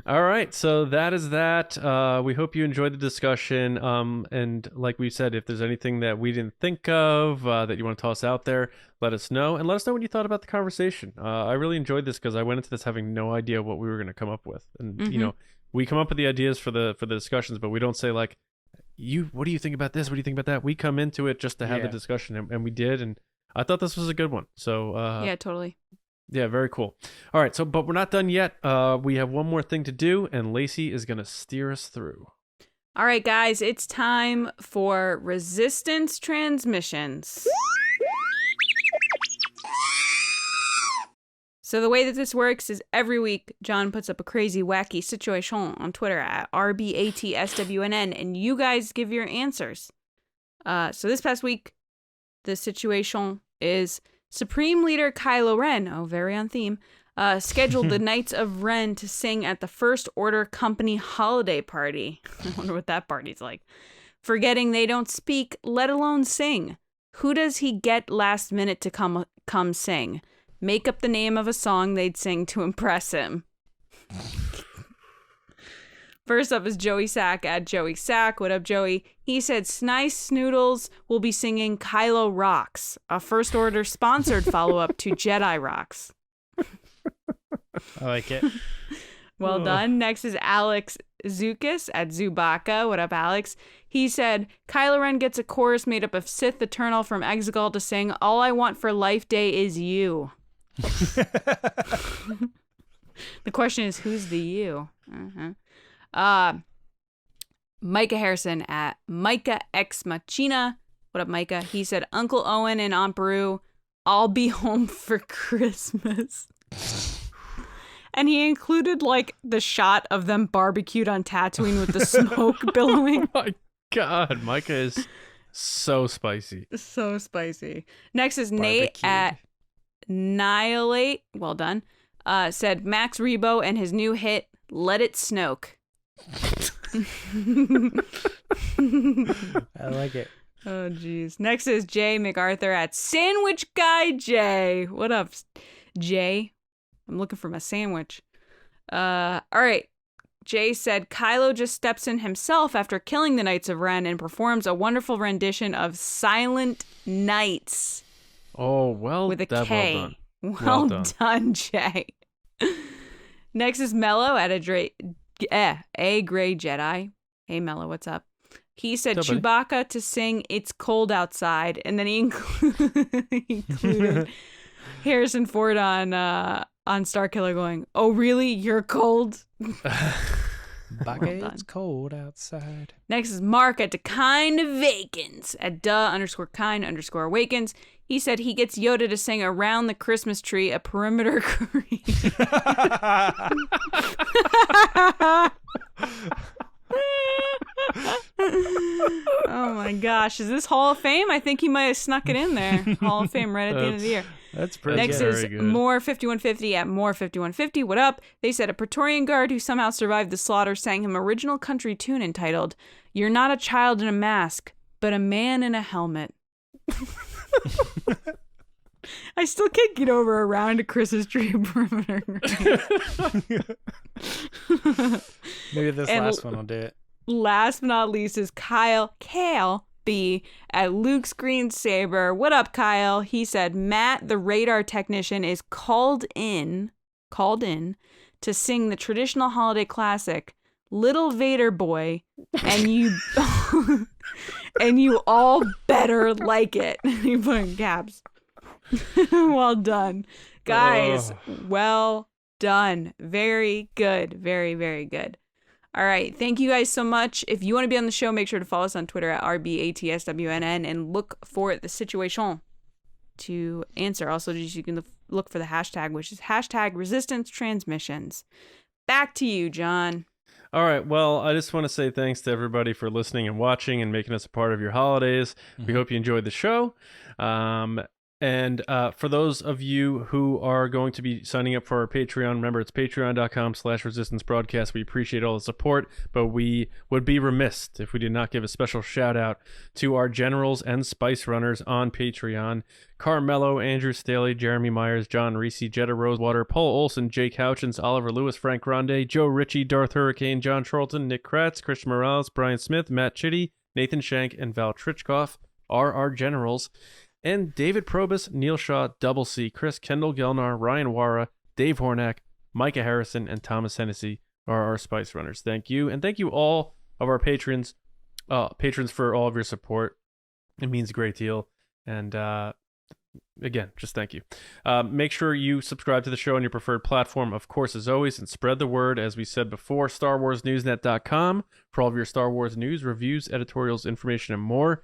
Speaker 1: All right, so that is that. We hope you enjoyed the discussion. And like we said, if there's anything that we didn't think of that you want to toss out there, let us know. And let us know what you thought about the conversation. I really enjoyed this because I went into this having no idea what we were going to come up with. And, we come up with the ideas for the discussions, but we don't say like, what do you think about this? What do you think about that? We come into it just to have the discussion, and we did. And I thought this was a good one. So
Speaker 2: yeah, totally.
Speaker 1: Yeah, very cool. All right, but we're not done yet. We have one more thing to do, and Lacey is going to steer us through.
Speaker 2: All right, guys, it's time for Resistance Transmissions. So the way that this works is every week, John puts up a crazy, wacky situation on Twitter at RBATSWNN, and you guys give your answers. So this past week, the situation is Supreme Leader Kylo Ren, very on theme, scheduled the Knights of Ren to sing at the First Order Company holiday party. I wonder what that party's like. Forgetting they don't speak, let alone sing. Who does he get last minute to come sing? Make up the name of a song they'd sing to impress him. First up is Joey Sack at Joey Sack. What up, Joey? He said Snice Snoodles will be singing Kylo Rocks, a First Order sponsored follow-up to Jedi Rocks.
Speaker 3: I like it.
Speaker 2: Well done. Next is Alex Zukis at Zubaka. What up, Alex? He said Kylo Ren gets a chorus made up of Sith Eternal from Exegol to sing All I Want for Life Day Is You. The question is, who's the you? Micah Harrison at Micah X Machina. What up, Micah? He said Uncle Owen and Aunt Beru, I'll be home for Christmas. And he included like the shot of them barbecued on Tatooine with the smoke billowing.
Speaker 1: Oh my God, Micah is so spicy.
Speaker 2: So spicy. Next is Nate at Nihilate. Well done. Said Max Rebo and his new hit, Let It Snoke.
Speaker 3: I like it.
Speaker 2: Oh, geez. Next is Jay MacArthur at Sandwich Guy Jay. What up, Jay? I'm looking for my sandwich. All right. Jay said Kylo just steps in himself after killing the Knights of Ren and performs a wonderful rendition of Silent Nights.
Speaker 1: Oh, well,
Speaker 2: with a K.
Speaker 1: Well done,
Speaker 2: Jay. Next is Mello at A Gray Jedi. Hey, Mello, what's up? He said Chewbacca to sing It's Cold Outside, and then he included Harrison Ford on Starkiller going, oh, really? You're cold?
Speaker 3: It's cold outside.
Speaker 2: Next is Mark at @kind-awakens at @kind_awakens. He said he gets Yoda to sing around the Christmas tree a perimeter creed. Oh my gosh, is this Hall of Fame? I think he might have snuck it in there. Hall of Fame right at the end of the year.
Speaker 3: That's pretty
Speaker 2: Next
Speaker 3: good.
Speaker 2: is More 5150 at More 5150. What up? They said a Praetorian guard who somehow survived the slaughter sang him original country tune entitled "You're not a child in a mask, but a man in a helmet." I still can't get over around a Christmas tree perimeter.
Speaker 3: Maybe this last one will do it.
Speaker 2: Last but not least is Kyle B at Luke's Green Saber. What up, Kyle? He said Matt, the radar technician, is called in to sing the traditional holiday classic "Little Vader Boy," and you and you all better like it. He put in caps. Well done, guys. Well done. Very good. Very, very good. All right. Thank you guys so much. If you want to be on the show, make sure to follow us on Twitter at RBATSWNN and look for the situation to answer. Also, you can look for the hashtag, which is #ResistanceTransmissions. Back to you, John.
Speaker 1: All right. Well, I just want to say thanks to everybody for listening and watching and making us a part of your holidays. We hope you enjoyed the show. And for those of you who are going to be signing up for our Patreon, remember it's patreon.com/resistancebroadcast. We appreciate all the support, but we would be remiss if we did not give a special shout out to our generals and spice runners on Patreon: Carmelo, Andrew Staley, Jeremy Myers, John Reese, Jetta Rosewater, Paul Olson, Jake Houchins, Oliver Lewis, Frank Grande, Joe Ritchie, Darth Hurricane, John Charlton, Nick Kratz, Christian Morales, Brian Smith, Matt Chitty, Nathan Shank, and Val Trichkoff are our generals. And David Probus, Neil Shaw, Double C, Chris Kendall Gelnar, Ryan Wara, Dave Hornack, Micah Harrison, and Thomas Hennessy are our Spice Runners. Thank you. And thank you all of our patrons for all of your support. It means a great deal. And again, just thank you. Make sure you subscribe to the show on your preferred platform, of course, as always, and spread the word, as we said before, StarWarsNewsNet.com for all of your Star Wars news, reviews, editorials, information, and more.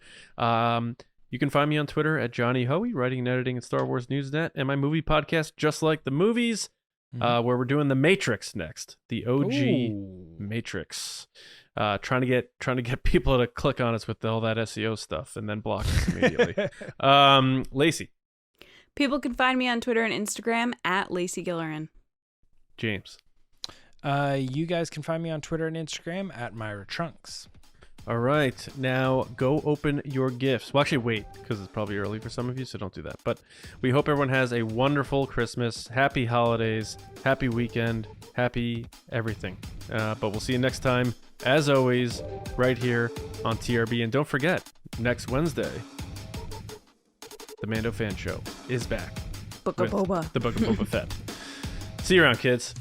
Speaker 1: You can find me on Twitter at Johnny Hoey, writing and editing at Star Wars Newsnet, and my movie podcast, Just Like the Movies, where we're doing The Matrix next, the OG Matrix. Trying to get people to click on us with all that SEO stuff and then block us immediately. Lacey.
Speaker 2: People can find me on Twitter and Instagram at Lacey Gillerin.
Speaker 1: James.
Speaker 3: You guys can find me on Twitter and Instagram at Myra Trunks.
Speaker 1: All right, now go open your gifts. Well, actually, wait, because it's probably early for some of you, so don't do that. But we hope everyone has a wonderful Christmas, happy holidays, happy weekend, happy everything. But we'll see you next time, as always, right here on TRB. And don't forget, next Wednesday, the Mando Fan Show is back.
Speaker 2: Book of Boba.
Speaker 1: The Book of Boba Fett. See you around, kids.